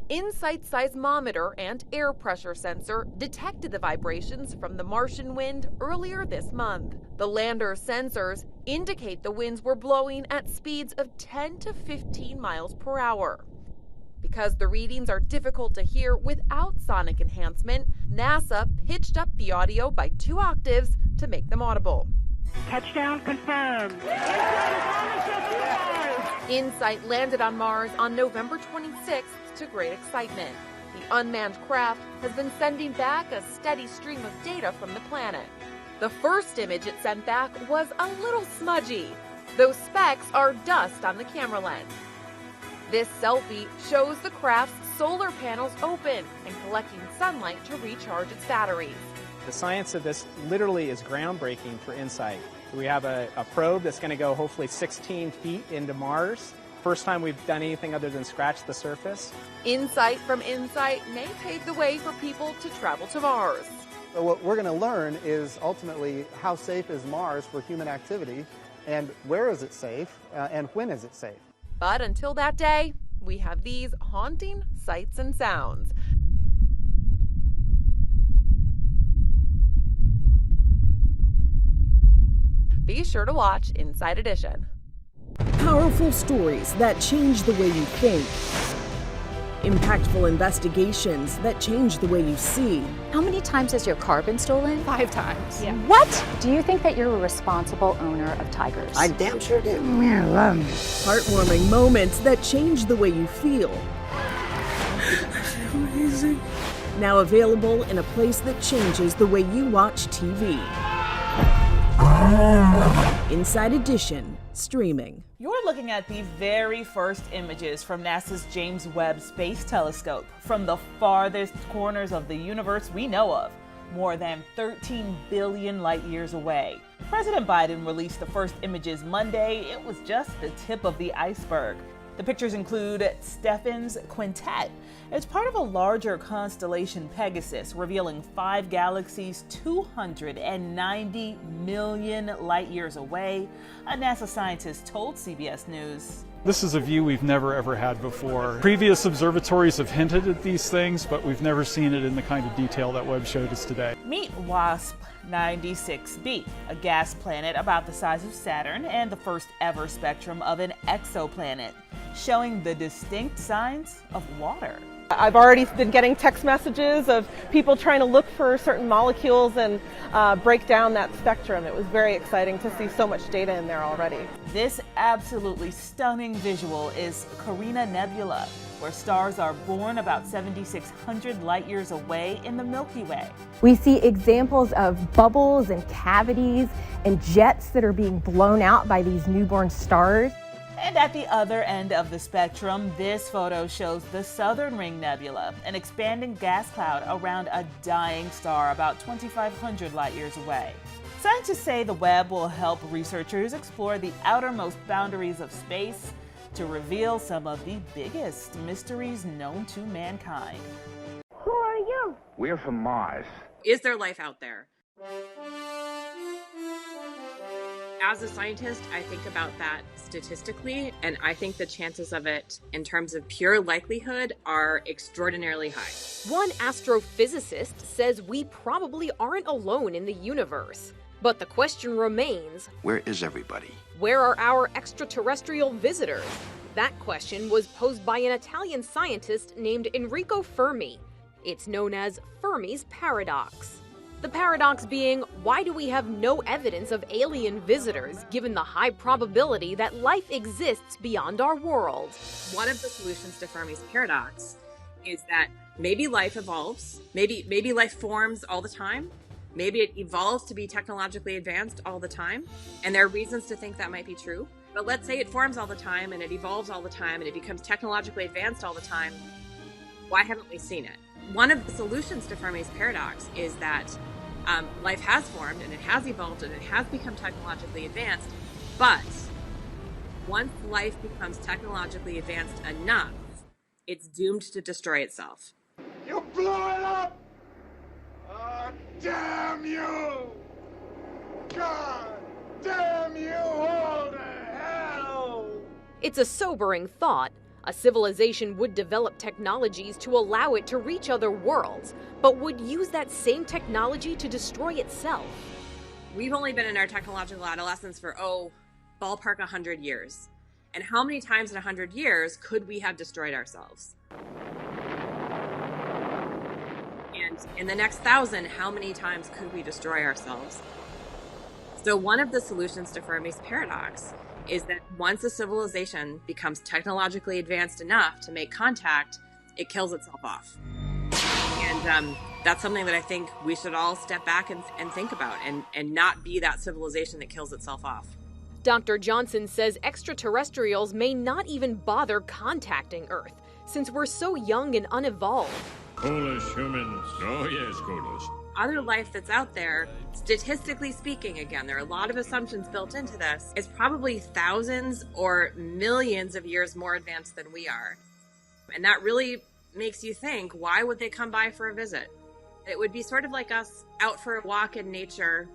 InSight's seismometer and air pressure sensor detected the vibrations from the Martian wind earlier this month. The lander's sensors indicate the winds were blowing at speeds of 10 to 15 miles per hour. Because the readings are difficult to hear without sonic enhancement, NASA pitched up the audio by 2 octaves to make them audible. Touchdown confirmed. InSight landed on Mars on November 26th to great excitement. The unmanned craft has been sending back a steady stream of data from the planet. The first image it sent back was a little smudgy. Those specks are dust on the camera lens. This selfie shows the craft's solar panels open and collecting sunlight to recharge its batteries. The science of this literally is groundbreaking for InSight. We have a probe that's going to go hopefully 16 feet into Mars. First time we've done anything other than scratch the surface. InSight from InSight may pave the way for people to travel to Mars. So what we're going to learn is ultimately how safe is Mars for human activity, and where is it safe, and when is it safe. But until that day, we have these haunting sights and sounds. Be sure to watch Inside Edition. Powerful stories that change the way you think. Impactful investigations that change the way you see. How many times has your car been stolen? 5 times. Yeah. What? Do you think that you're a responsible owner of tigers? I damn sure do. Yeah, love them. Heartwarming moments that change the way you feel. Amazing. Now available in a place that changes the way you watch TV. Inside Edition, streaming. You're looking at the very first images from NASA's James Webb Space Telescope from the farthest corners of the universe we know of, more than 13 billion light years away. President Biden released the first images Monday. It was just the tip of the iceberg. The pictures include Stephan's quintet. It's part of a larger constellation, Pegasus, revealing 5 galaxies 290 million light years away, a NASA scientist told CBS News. This is a view we've never ever had before. Previous observatories have hinted at these things, but we've never seen it in the kind of detail that Webb showed us today. Meet WASP 96b, a gas planet about the size of Saturn and the first ever spectrum of an exoplanet, showing the distinct signs of water. I've already been getting text messages of people trying to look for certain molecules and break down that spectrum. It was very exciting to see so much data in there already. This absolutely stunning visual is Carina Nebula, where stars are born about 7,600 light years away in the Milky Way. We see examples of bubbles and cavities and jets that are being blown out by these newborn stars. And at the other end of the spectrum, this photo shows the Southern Ring Nebula, an expanding gas cloud around a dying star about 2,500 light years away. Scientists say the Webb will help researchers explore the outermost boundaries of space to reveal some of the biggest mysteries known to mankind. Who are you? We're from Mars. Is there life out there? As a scientist, I think about that statistically, and I think the chances of it in terms of pure likelihood are extraordinarily high. One astrophysicist says we probably aren't alone in the universe. But the question remains, Where is everybody? where are our extraterrestrial visitors? That question was posed by an Italian scientist named Enrico Fermi. It's known as Fermi's paradox. The paradox being, why do we have no evidence of alien visitors given the high probability that life exists beyond our world? One of the solutions to Fermi's paradox is that maybe life evolves, maybe life forms all the time, maybe it evolves to be technologically advanced all the time, and there are reasons to think that might be true. But let's say it forms all the time, and it evolves all the time, and it becomes technologically advanced all the time. Why haven't we seen it? One of the solutions to Fermi's paradox is that life has formed, and it has evolved, and it has become technologically advanced, but once life becomes technologically advanced enough, it's doomed to destroy itself. You blew it up! Oh, damn you! God damn you all to hell! It's a sobering thought. A civilization would develop technologies to allow it to reach other worlds, but would use that same technology to destroy itself. We've only been in our technological adolescence for, ballpark 100 years. And how many times in 100 years could we have destroyed ourselves? And in the next 1,000, how many times could we destroy ourselves? So one of the solutions to Fermi's paradox is that once a civilization becomes technologically advanced enough to make contact, it kills itself off. And that's something that I think we should all step back and think about and not be that civilization that kills itself off. Dr. Johnson says extraterrestrials may not even bother contacting Earth, since we're so young and unevolved. Foolish humans. Oh yes, foolish. Other life that's out there, statistically speaking, again, there are a lot of assumptions built into this, is probably thousands or millions of years more advanced than we are. And that really makes you think, why would they come by for a visit? It would be sort of like us out for a walk in nature,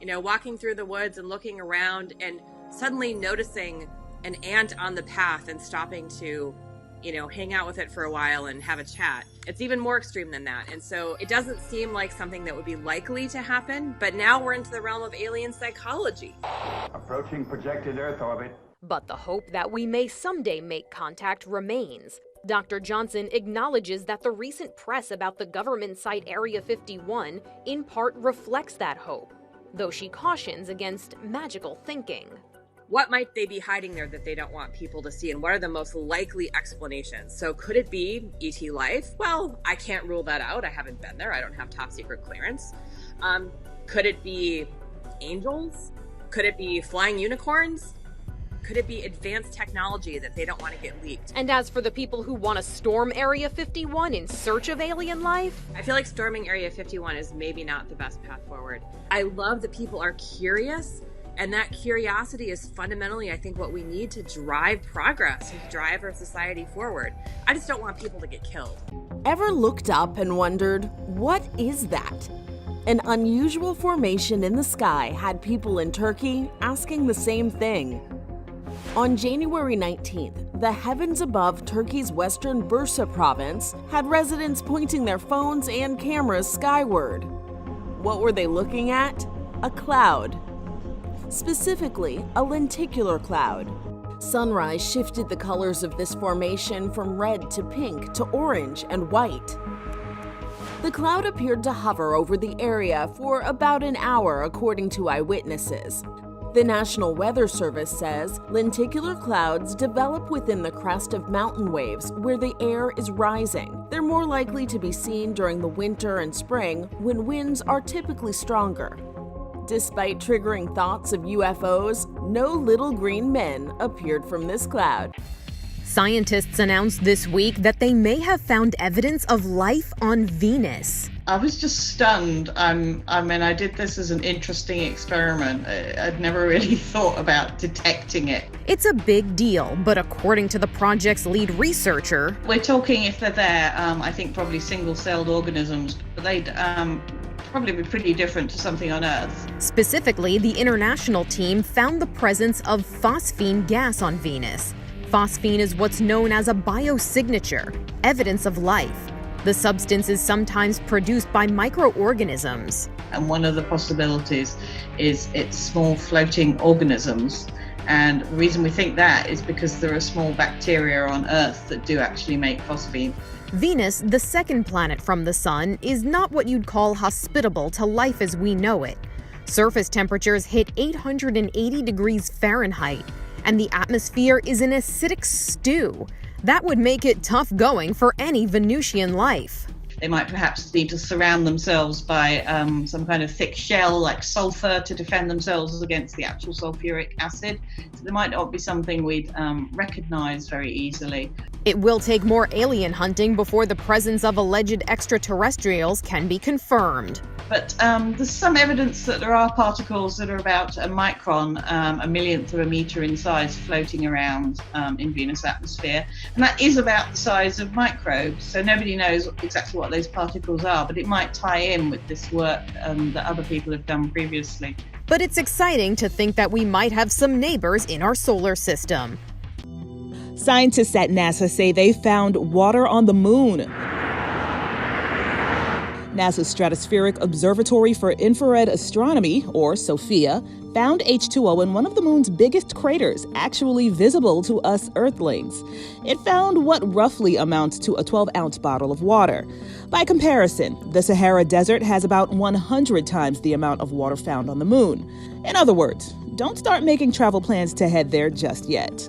walking through the woods and looking around and suddenly noticing an ant on the path and stopping to hang out with it for a while and have a chat. It's even more extreme than that. And so it doesn't seem like something that would be likely to happen, but now we're into the realm of alien psychology. Approaching projected Earth orbit. But the hope that we may someday make contact remains. Dr. Johnson acknowledges that the recent press about the government site Area 51 in part reflects that hope, though she cautions against magical thinking. What might they be hiding there that they don't want people to see, and what are the most likely explanations? So could it be ET life? Well, I can't rule that out. I haven't been there. I don't have top secret clearance. Could it be angels? Could it be flying unicorns? Could it be advanced technology that they don't want to get leaked? And as for the people who want to storm Area 51 in search of alien life? I feel like storming Area 51 is maybe not the best path forward. I love that people are curious, and that curiosity is fundamentally, I think, what we need to drive progress and drive our society forward. I just don't want people to get killed. Ever looked up and wondered, what is that? An unusual formation in the sky had people in Turkey asking the same thing. On January 19th, the heavens above Turkey's western Bursa province had residents pointing their phones and cameras skyward. What were they looking at? A cloud. Specifically, a lenticular cloud. Sunrise shifted the colors of this formation from red to pink to orange and white. The cloud appeared to hover over the area for about an hour, according to eyewitnesses. The National Weather Service says lenticular clouds develop within the crest of mountain waves where the air is rising. They're more likely to be seen during the winter and spring when winds are typically stronger. Despite triggering thoughts of UFOs, no little green men appeared from this cloud. Scientists announced this week that they may have found evidence of life on Venus. I was just stunned. I mean, I did this as an interesting experiment. I'd never really thought about detecting it. It's a big deal, but according to the project's lead researcher, we're talking, if they're there, I think probably single-celled organisms, but they'd probably be pretty different to something on Earth. Specifically, the international team found the presence of phosphine gas on Venus. Phosphine is what's known as a biosignature, evidence of life. The substance is sometimes produced by microorganisms. And one of the possibilities is it's small floating organisms. And the reason we think that is because there are small bacteria on Earth that do actually make phosphine. Venus, the second planet from the Sun, is not what you'd call hospitable to life as we know it. Surface temperatures hit 880 degrees Fahrenheit, and the atmosphere is an acidic stew. That would make it tough going for any Venusian life. They might perhaps need to surround themselves by some kind of thick shell like sulfur to defend themselves against the actual sulfuric acid. So there might not be something we'd recognize very easily. It will take more alien hunting before the presence of alleged extraterrestrials can be confirmed. But there's some evidence that there are particles that are about a micron, a millionth of a meter in size, floating around in Venus' atmosphere. And that is about the size of microbes. So nobody knows exactly what those particles are, but it might tie in with this work that other people have done previously. But it's exciting to think that we might have some neighbors in our solar system. Scientists at NASA say they found water on the moon. NASA's Stratospheric Observatory for Infrared Astronomy, or SOFIA, found H2O in one of the moon's biggest craters, actually visible to us Earthlings. It found what roughly amounts to a 12-ounce bottle of water. By comparison, the Sahara Desert has about 100 times the amount of water found on the moon. In other words, don't start making travel plans to head there just yet.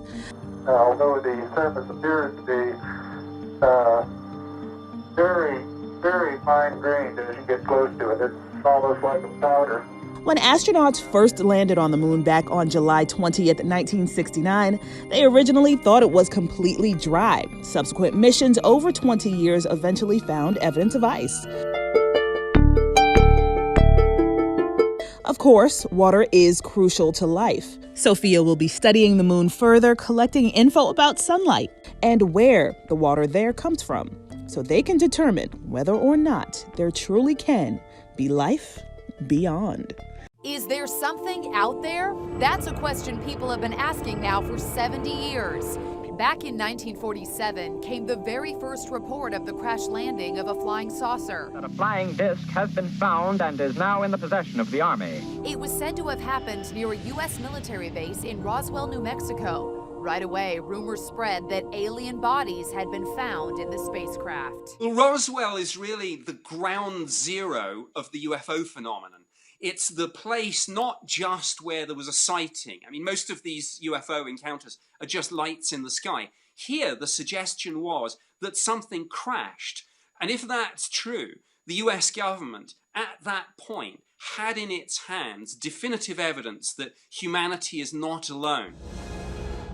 Although the surface appears to be very fine-grained as you get close to it. It's almost like a powder. When astronauts first landed on the moon back on July 20th, 1969, they originally thought it was completely dry. Subsequent missions over 20 years eventually found evidence of ice. Of course, water is crucial to life. Sophia will be studying the moon further, collecting info about sunlight and where the water there comes from, so they can determine whether or not there truly can be life beyond. Is there something out there? That's a question people have been asking now for 70 years. Back in 1947 came the very first report of the crash landing of a flying saucer. A flying disc has been found and is now in the possession of the Army. It was said to have happened near a U.S. military base in Roswell, New Mexico. Right away, rumors spread that alien bodies had been found in the spacecraft. Well, Roswell is really the ground zero of the UFO phenomenon. It's the place not just where there was a sighting. I mean, most of these UFO encounters are just lights in the sky. Here, the suggestion was that something crashed. And if that's true, the US government, at that point, had in its hands definitive evidence that humanity is not alone.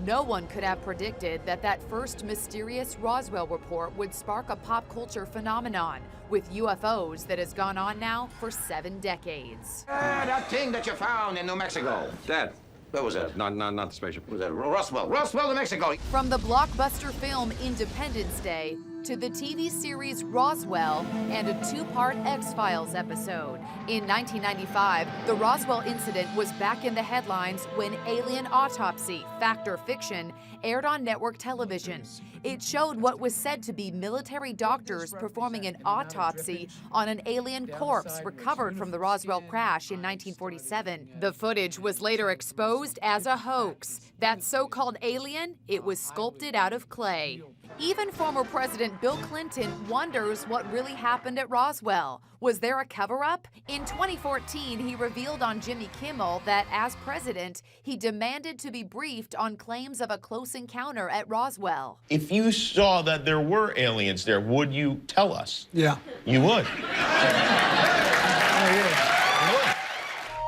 No one could have predicted that that first mysterious Roswell report would spark a pop culture phenomenon with UFOs that has gone on now for 7 decades. That thing that you found in New Mexico. Dad, what was that? Not the spaceship. What was that? Roswell, New Mexico. From the blockbuster film Independence Day to the TV series Roswell and a 2-part X-Files episode. In 1995, the Roswell incident was back in the headlines when Alien Autopsy, Fact or Fiction, aired on network television. It showed what was said to be military doctors performing an autopsy on an alien corpse recovered from the Roswell crash in 1947. The footage was later exposed as a hoax. That so-called alien, it was sculpted out of clay. Even former President Bill Clinton wonders what really happened at Roswell. Was there a cover-up? In 2014, he revealed on Jimmy Kimmel that as president, he demanded to be briefed on claims of a close encounter at Roswell. If you saw that there were aliens there, would you tell us? Yeah. You would?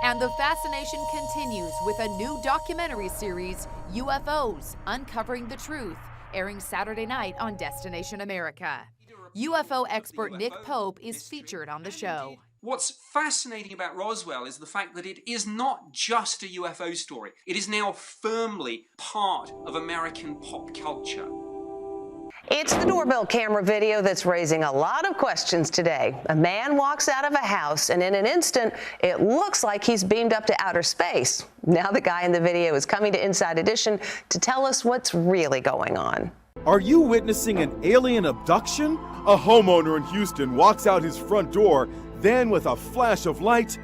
And the fascination continues with a new documentary series, UFOs, Uncovering the Truth, airing Saturday night on Destination America. UFO expert Nick Pope is featured on the show. What's fascinating about Roswell is the fact that it is not just a UFO story. It is now firmly part of American pop culture. It's the doorbell camera video that's raising a lot of questions today. A man walks out of a house, and in an instant, it looks like he's beamed up to outer space. Now the guy in the video is coming to Inside Edition to tell us what's really going on. Are you witnessing an alien abduction? A homeowner in Houston walks out his front door, then with a flash of light,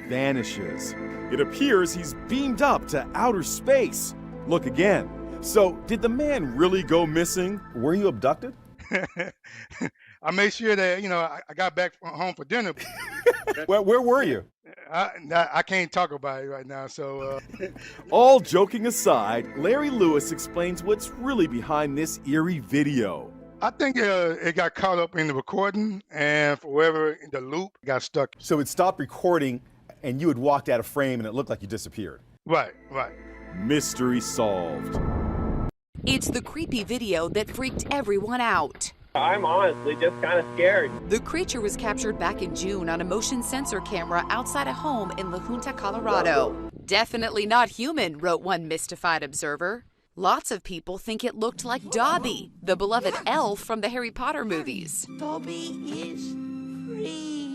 vanishes. It appears he's beamed up to outer space. Look again. So, did the man really go missing? Were you abducted? I made sure that, I got back home for dinner. Where were you? I can't talk about it right now, so... All joking aside, Larry Lewis explains what's really behind this eerie video. I think it got caught up in the recording, and for whatever in the loop got stuck. So it stopped recording, and you had walked out of frame, and it looked like you disappeared. Right. Mystery solved. It's the creepy video that freaked everyone out. I'm honestly just kind of scared. The creature was captured back in June on a motion sensor camera outside a home in La Junta, Colorado. Definitely not human, wrote one mystified observer. Lots of people think it looked like Dobby, the beloved elf from the Harry Potter movies. Dobby is free.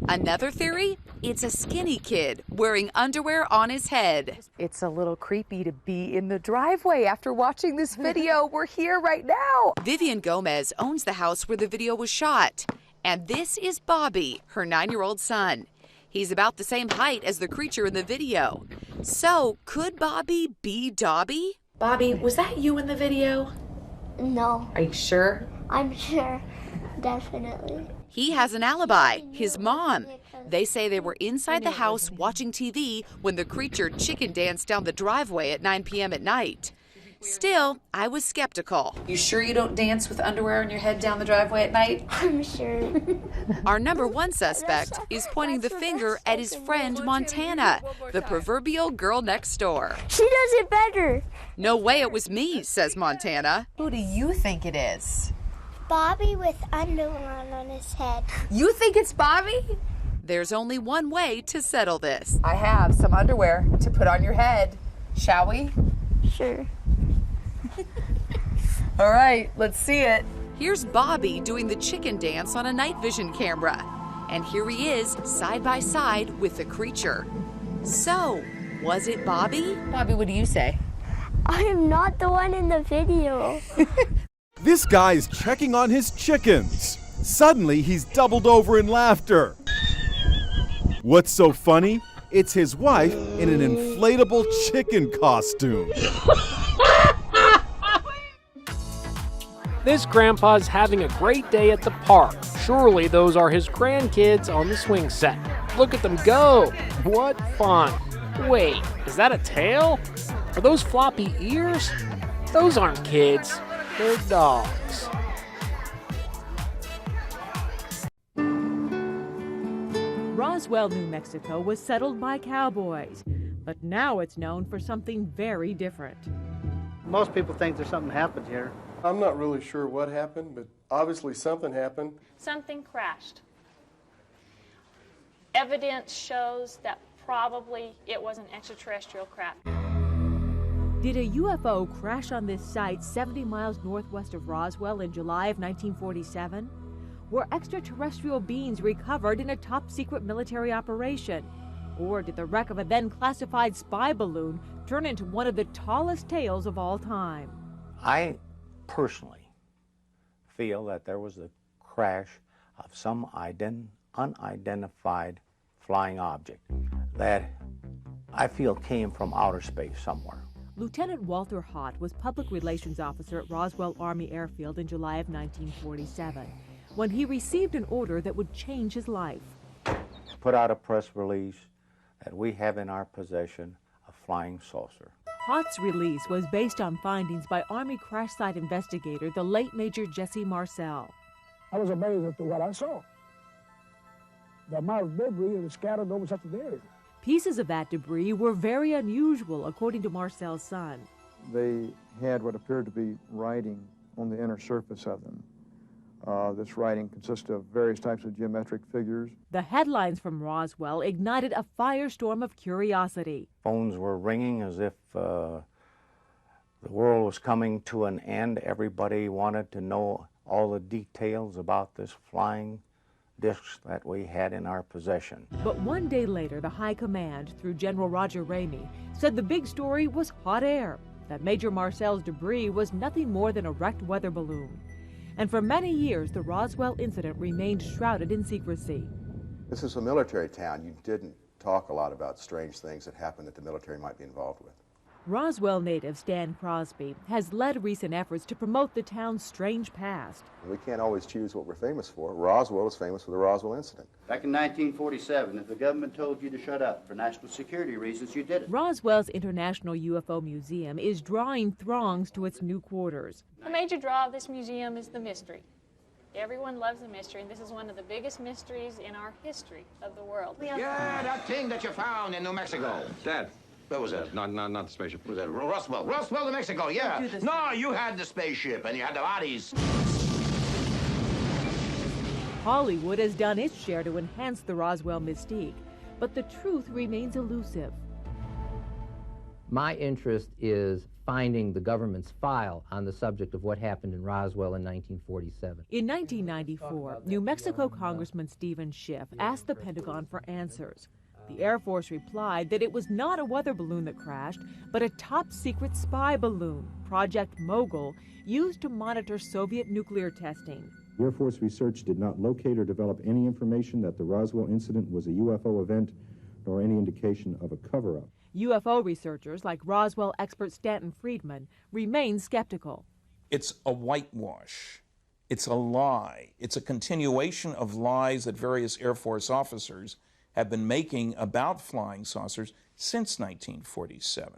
Another theory? It's a skinny kid wearing underwear on his head. It's a little creepy to be in the driveway after watching this video. We're here right now. Vivian Gomez owns the house where the video was shot. And this is Bobby, her 9-year-old son. He's about the same height as the creature in the video. So, could Bobby be Dobby? Bobby, was that you in the video? No. Are you sure? I'm sure. Definitely. He has an alibi, his mom. They say they were inside the house watching TV when the creature chicken danced down the driveway at 9 p.m. at night. Still, I was skeptical. You sure you don't dance with underwear on your head down the driveway at night? I'm sure. Our number one suspect is pointing the finger at his friend Montana, the proverbial girl next door. She does it better. No way it was me, says Montana. Who do you think it is? Bobby with underwear on his head. You think it's Bobby? There's only one way to settle this. I have some underwear to put on your head. Shall we? Sure. All right, let's see it. Here's Bobby doing the chicken dance on a night vision camera. And here he is, side by side with the creature. So, was it Bobby? Bobby, what do you say? I am not the one in the video. This guy is checking on his chickens. Suddenly, he's doubled over in laughter. What's so funny? It's his wife in an inflatable chicken costume. This grandpa's having a great day at the park. Surely those are his grandkids on the swing set. Look at them go! What fun! Wait, is that a tail? Are those floppy ears? Those aren't kids, they're dogs. Roswell, New Mexico was settled by cowboys, but now it's known for something very different. Most people think there's something happened here. I'm not really sure what happened, but obviously something happened. Something crashed. Evidence shows that probably it was an extraterrestrial craft. Did a UFO crash on this site 70 miles northwest of Roswell in July of 1947? Were extraterrestrial beings recovered in a top-secret military operation? Or did the wreck of a then-classified spy balloon turn into one of the tallest tales of all time? I personally feel that there was a crash of some unidentified flying object that I feel came from outer space somewhere. Lieutenant Walter Hott was public relations officer at Roswell Army Airfield in July of 1947, when he received an order that would change his life. Put out a press release that we have in our possession a flying saucer. Hott's release was based on findings by Army crash site investigator, the late Major Jesse Marcel. I was amazed at what I saw. The amount of debris that was scattered over such an area. Pieces of that debris were very unusual, according to Marcel's son. They had what appeared to be writing on the inner surface of them. This writing consists of various types of geometric figures. The headlines from Roswell ignited a firestorm of curiosity. Phones were ringing as if the world was coming to an end. Everybody wanted to know all the details about this flying discs that we had in our possession. But one day later, the High Command, through General Roger Ramey, said the big story was hot air, that Major Marcel's debris was nothing more than a wrecked weather balloon. And for many years, the Roswell incident remained shrouded in secrecy. This is a military town. You didn't talk a lot about strange things that happened that the military might be involved with. Roswell native Stan Crosby has led recent efforts to promote the town's strange past. We can't always choose what we're famous for. Roswell is famous for the Roswell incident. Back in 1947, if the government told you to shut up for national security reasons, you did it. Roswell's International UFO Museum is drawing throngs to its new quarters. The major draw of this museum is the mystery. Everyone loves the mystery, and this is one of the biggest mysteries in our history of the world. Yeah, that thing that you found in New Mexico. Dad, what was that? Not the spaceship. What was that? Roswell, New Mexico, yeah. No, you had the spaceship, and you had the bodies. Hollywood has done its share to enhance the Roswell mystique, but the truth remains elusive. My interest is finding the government's file on the subject of what happened in Roswell in 1947. In 1994, New Mexico Congressman Stephen Schiff asked the Pentagon for answers. The Air Force replied that it was not a weather balloon that crashed, but a top-secret spy balloon, Project Mogul, used to monitor Soviet nuclear testing. Air Force research did not locate or develop any information that the Roswell incident was a UFO event, nor any indication of a cover-up. UFO researchers like Roswell expert Stanton Friedman remain skeptical. It's a whitewash. It's a lie. It's a continuation of lies that various Air Force officers have been making about flying saucers since 1947.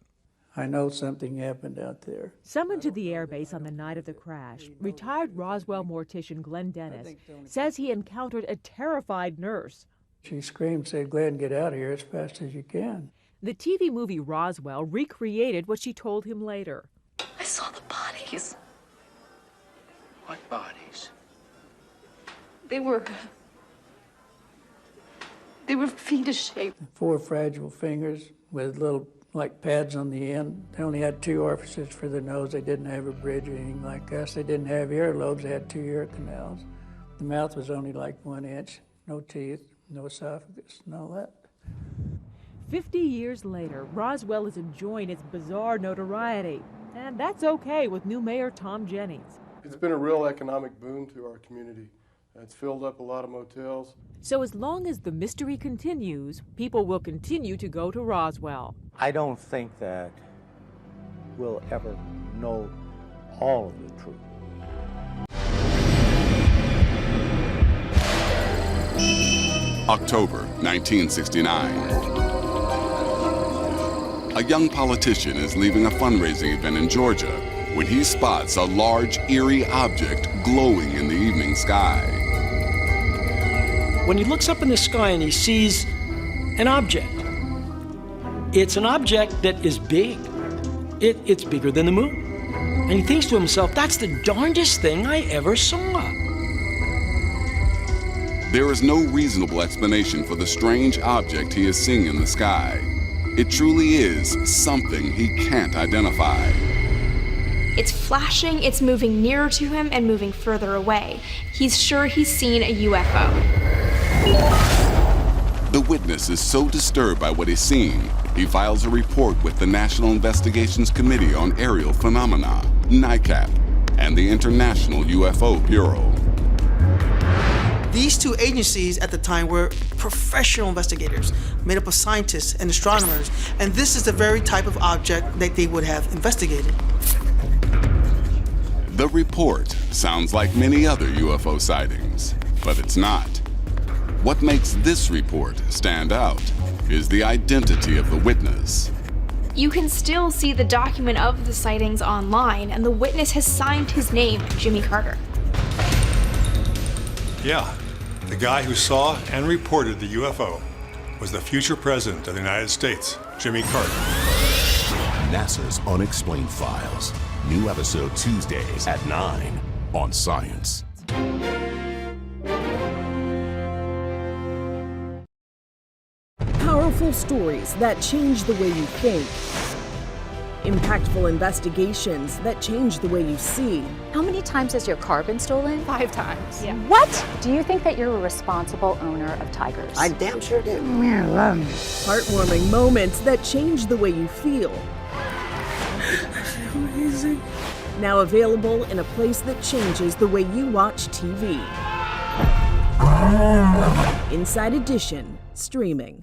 I know something happened out there. Summoned to the airbase on the night of the crash, retired Roswell mortician Glenn Dennis says he encountered a terrified nurse. She screamed, said, "Glenn, get out of here as fast as you can." The TV movie Roswell recreated what she told him later. I saw the bodies. What bodies? They were fetus-shaped. 4 fragile fingers with little, like, pads on the end. They only had 2 orifices for the nose. They didn't have a bridge or anything like us. They didn't have earlobes. They had 2 ear canals. The mouth was only like 1 inch. No teeth, no esophagus, and all that. 50 years later, Roswell is enjoying its bizarre notoriety. And that's okay with new Mayor Tom Jennings. It's been a real economic boom to our community. It's filled up a lot of motels. So as long as the mystery continues, people will continue to go to Roswell. I don't think that we'll ever know all of the truth. October 1969. A young politician is leaving a fundraising event in Georgia when he spots a large, eerie object glowing in the evening sky. When he looks up in the sky and he sees an object, it's an object that is big. It's bigger than the moon. And he thinks to himself, that's the darndest thing I ever saw. There is no reasonable explanation for the strange object he is seeing in the sky. It truly is something he can't identify. It's flashing, it's moving nearer to him and moving further away. He's sure he's seen a UFO. The witness is so disturbed by what he's seen, he files a report with the National Investigations Committee on Aerial Phenomena, NICAP, and the International UFO Bureau. These 2 agencies at the time were professional investigators, made up of scientists and astronomers, and this is the very type of object that they would have investigated. The report sounds like many other UFO sightings, but it's not. What makes this report stand out is the identity of the witness. You can still see the document of the sightings online, and the witness has signed his name, Jimmy Carter. Yeah, the guy who saw and reported the UFO was the future president of the United States, Jimmy Carter. NASA's Unexplained Files. New episode Tuesdays at 9 on Science. Powerful stories that change the way you think. Impactful investigations that change the way you see. How many times has your car been stolen? 5 times. Yeah. What? Do you think that you're a responsible owner of tigers? I damn sure do. Heartwarming moments that change the way you feel. Amazing. Now available in a place that changes the way you watch TV. Inside Edition, streaming.